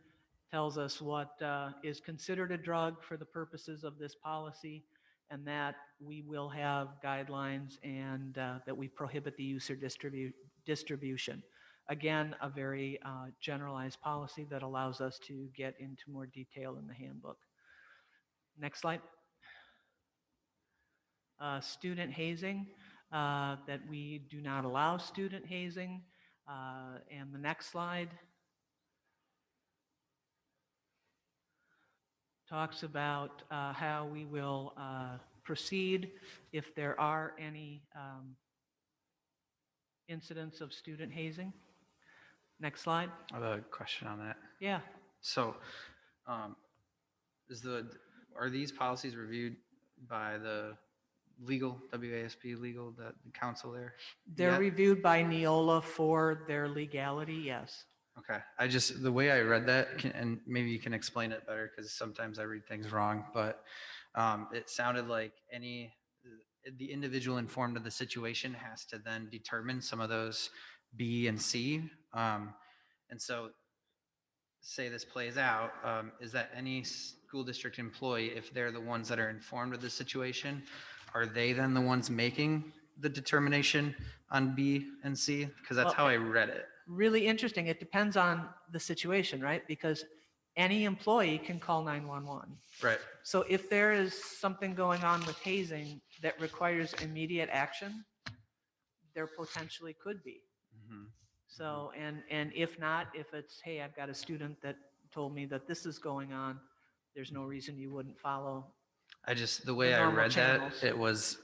Tells us what is considered a drug for the purposes of this policy, and that we will have guidelines and that we prohibit the use or distribution. Again, a very generalized policy that allows us to get into more detail in the handbook. Next slide. Student hazing, that we do not allow student hazing. And the next slide talks about how we will proceed if there are any incidents of student hazing. Next slide. I have a question on that. Yeah. So, are these policies reviewed by the legal, WASB legal, the council there? They're yet? reviewed by Neola for their legality, yes. Okay, the way I read that, and maybe you can explain it better, because sometimes I read things wrong, but it sounded like the individual informed of the situation has to then determine some of those B and C. And so say this plays out, is that any school district employee, if they're the ones that are informed of the situation, are they then the ones making the determination on B and C? Because that's how I read it. Really interesting. It depends on the situation, right? Because any employee can call 911. Right. So if there is something going on with hazing that requires immediate action, there potentially could be. Mm-hmm. So, and if not, if it's, hey, I've got a student that told me that this is going on, there's no reason you wouldn't follow. The way I read channels. that, it was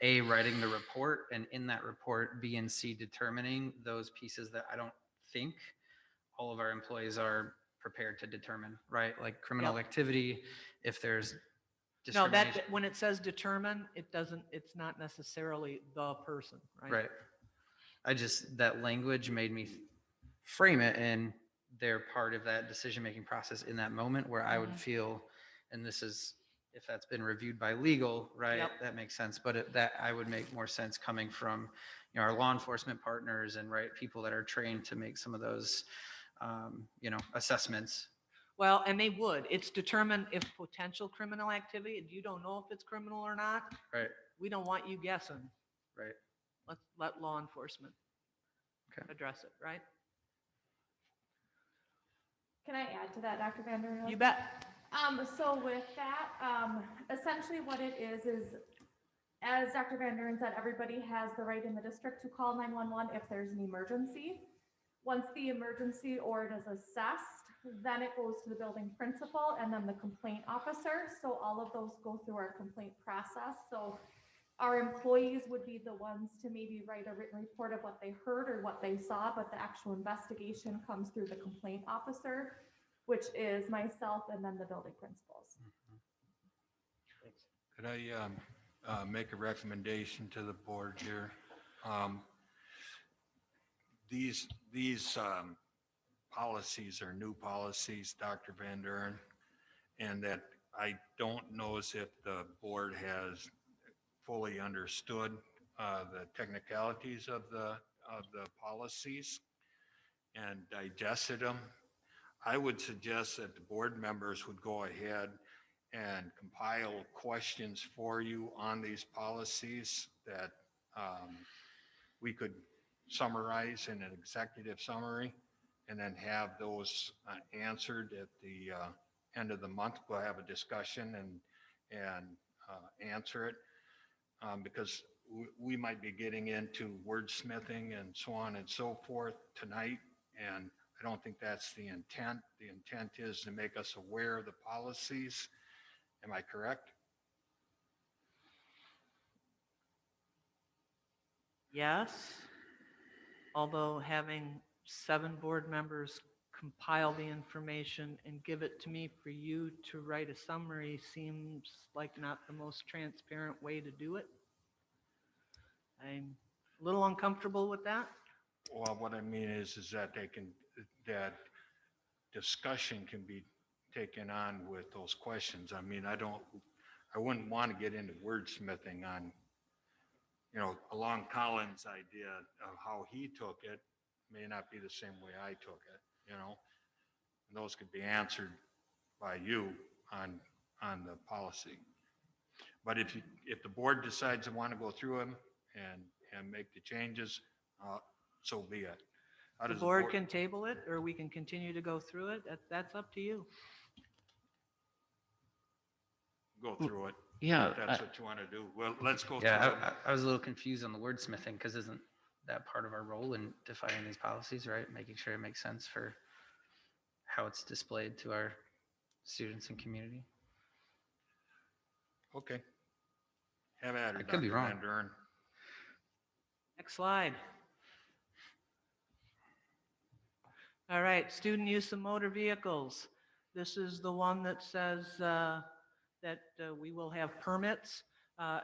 A, writing the report, and in that report, B and C determining those pieces that I don't think all of our employees are prepared to determine, right? Like criminal Yep. activity, if there's No, discrimination. that, when it says determine, it's not necessarily the person, right? Right. That language made me frame it, and they're part of that decision-making process in that moment, where I would feel, and this is, if that's been reviewed by legal, right, Yep. that makes sense. But that I would make more sense coming from, our law enforcement partners and people that are trained to make some of those, assessments. Well, and they would. It's determined if potential criminal activity, and you don't know if it's criminal or not. Right. We don't want you guessing. Right. Let's let law enforcement Okay. address it, right? Can I add to that, Dr. Vander? You bet. So with that, essentially what it is, as Dr. Van Duren said, everybody has the right in the district to call 911 if there's an emergency. Once the emergency order is assessed, then it goes to the building principal and then the complaint officer. So all of those go through our complaint process. So our employees would be the ones to maybe write a written report of what they heard or what they saw, but the actual investigation comes through the complaint officer, which is myself and then the building principals. Could I make a recommendation to the board here? These policies are new policies, Dr. Van Duren, and that I don't know as if the board has fully understood the technicalities of the policies and digested them. I would suggest that the board members would go ahead and compile questions for you on these policies that we could summarize in an executive summary and then have those answered at the end of the month. We'll have a discussion and answer it because we might be getting into wordsmithing and so on and so forth tonight. And I don't think that's the intent. The intent is to make us aware of the policies. Am I correct? Yes, although having 7 board members compile the information and give it to me for you to write a summary seems like not the most transparent way to do it. I'm a little uncomfortable with that. Well, what I mean is that that discussion can be taken on with those questions. I mean, I wouldn't want to get into wordsmithing on, along Colin's idea of how he took it may not be the same way I took it, And those could be answered by you on the policy. But if the board decides to want to go through them and make the changes, so be it. How The does board can table it, or we can continue to go through it. That's up to you. go through it? Yeah, If that's what you want to do. Well, let's go through Yeah, it. I was a little confused on the wordsmithing because isn't that part of our role in defining these policies, right? Making sure it makes sense for how it's displayed to our students and community. Okay. Have at I it, could be Dr. wrong. Van Duren. Next slide. All right, student use of motor vehicles. This is the one that says that we will have permits.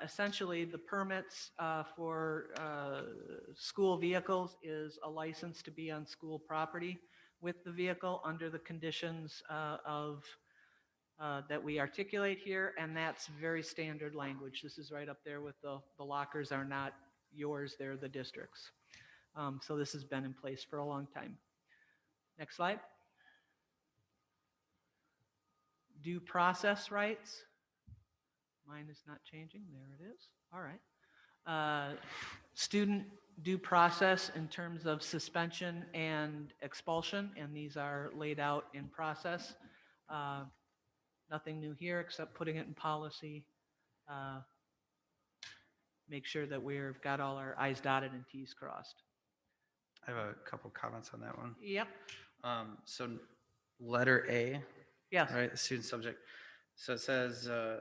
Essentially, the permits for school vehicles is a license to be on school property with the vehicle under the conditions that we articulate here, and that's very standard language. This is right up there with the lockers are not yours, they're the district's. So this has been in place for a long time. Next slide. Due process rights. Mine is not changing. There it is. All right. Student due process in terms of suspension and expulsion, and these are laid out in process. Nothing new here except putting it in policy. Make sure that we've got all our I's dotted and T's crossed. I have a couple comments on that one. Yep. So letter A, Yes. right, the student subject. So it says, are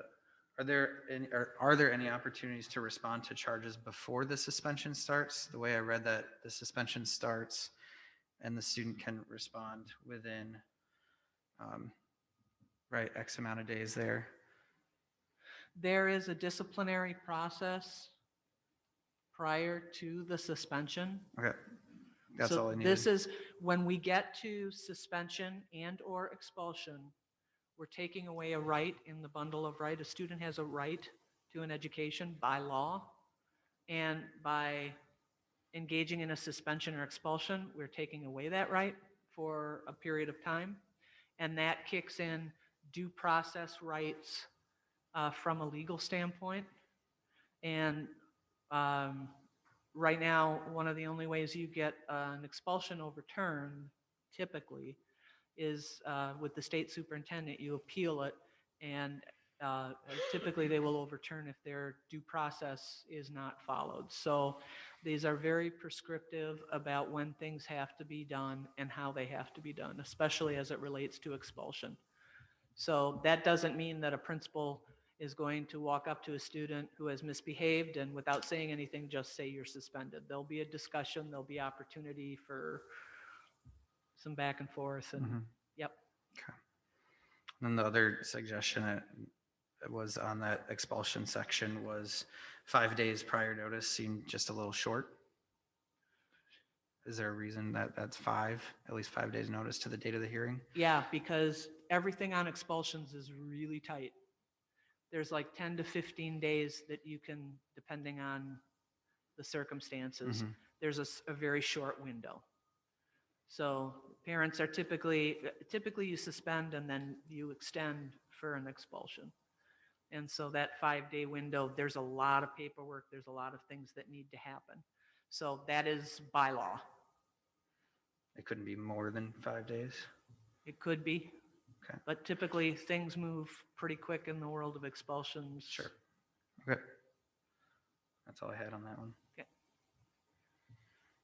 there any opportunities to respond to charges before the suspension starts? The way I read that, the suspension starts and the student can respond within, right, X amount of days there. There is a disciplinary process prior to the suspension. Okay, that's So all I needed. this is, when we get to suspension and or expulsion, we're taking away a right in the bundle of right. A student has a right to an education by law. And by engaging in a suspension or expulsion, we're taking away that right for a period of time. And that kicks in due process rights from a legal standpoint. And right now, one of the only ways you get an expulsion overturned typically is with the state superintendent. You appeal it, and typically they will overturn if their due process is not followed. So These are very prescriptive about when things have to be done and how they have to be done, especially as it relates to expulsion. So that doesn't mean that a principal is going to walk up to a student who has misbehaved and without saying anything, just say you're suspended. There'll be a discussion, there'll be opportunity for some back and forth and, Mhm. yep. Okay. And then the other suggestion it was on that expulsion section was 5 days prior notice seemed just a little short. Is there a reason that that's at least 5 days notice to the date of the hearing? Yeah, because everything on expulsions is really tight. There's like 10 to 15 days that you can, depending on the circumstances, Mhm. there's a very short window. So parents are typically you suspend and then you extend for an expulsion. And so that 5-day window, there's a lot of paperwork, there's a lot of things that need to happen. So that is by law. It couldn't be more than 5 days? It could be. Okay. But typically things move pretty quick in the world of expulsions. Sure. Okay. That's all I had on that one. Okay.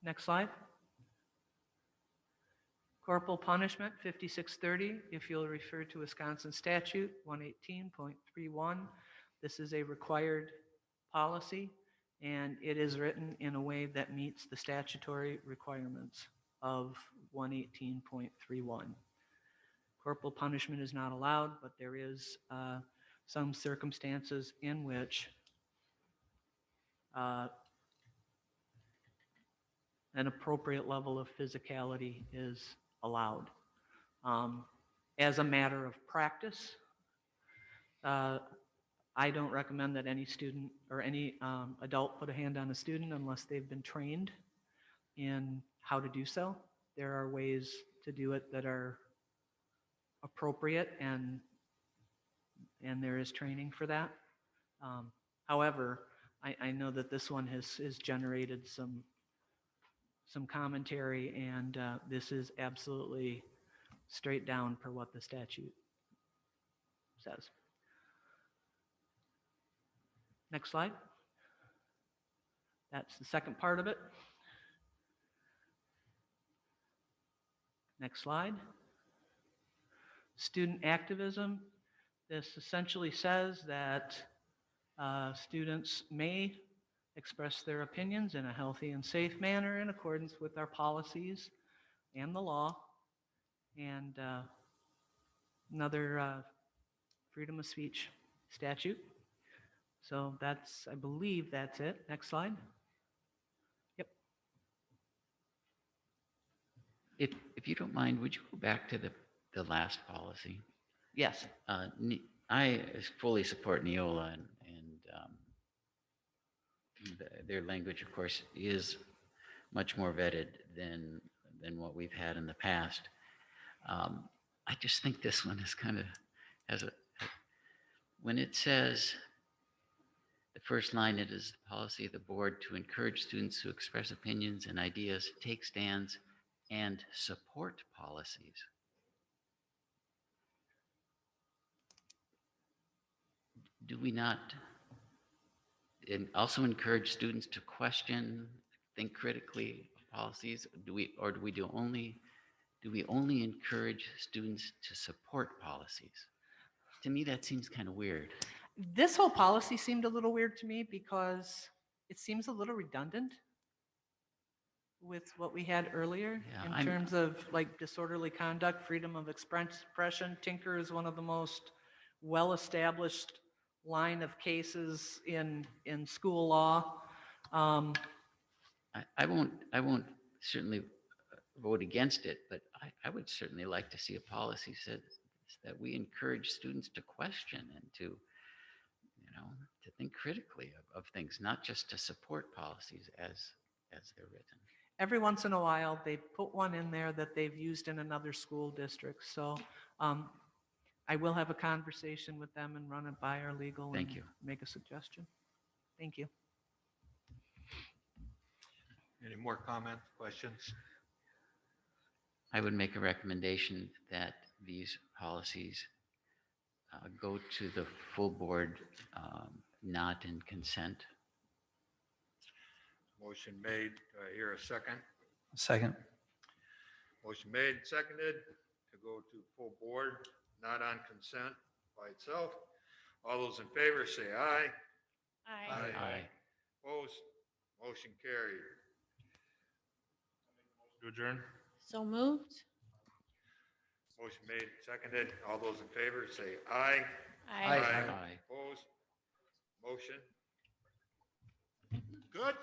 Next slide. Corporal punishment, 5630, if you'll refer to Wisconsin statute 118.31. This is a required policy, and it is written in a way that meets the statutory requirements of 118.31. Corporal punishment is not allowed, but there is some circumstances in which an appropriate level of physicality is allowed. As a matter of practice, I don't recommend that any student or any adult put a hand on a student unless they've been trained in how to do so. There are ways to do it that are appropriate, and there is training for that. However, I know that this one has generated some commentary, and this is absolutely straight down per what the statute says. Next slide. That's the second part of it. Next slide. Student activism. This essentially says that students may express their opinions in a healthy and safe manner in accordance with our policies and the law, and another freedom of speech statute. So that's, I believe that's it. Next slide. Yep. If you don't mind, would you go back to the last policy? Yes. I fully support Neola, and their language, of course, is much more vetted than what we've had in the past. I just think this one is kind of when it says the first line, it is the policy of the board to encourage students to express opinions and ideas, take stands, and support policies. Do we not also encourage students to question, think critically of policies? Do we only encourage students to support policies? To me, that seems kind of weird. This whole policy seemed a little weird to me because it seems a little redundant with what we had earlier Yeah, in terms of like disorderly conduct, freedom of expression. Tinker is one of the most well-established line of cases in school law. I won't certainly vote against it, but I would certainly like to see a policy that we encourage students to question and to think critically of things, not just to support policies as they're written. Every once in a while, they put one in there that they've used in another school district. So I will have a conversation with them and run it by our legal. Thank and you. Make a suggestion. Thank you. Any more comments, questions? I would make a recommendation that these policies go to the full board, not in consent. Motion made. Do I hear a second? Second. Motion made, seconded to go to full board, not on consent by itself. All those in favor say aye. I Opposed? Motion carried. To adjourn? so moved. Motion made, seconded. All those in favor say aye. Aye. Opposed? Motion? Good.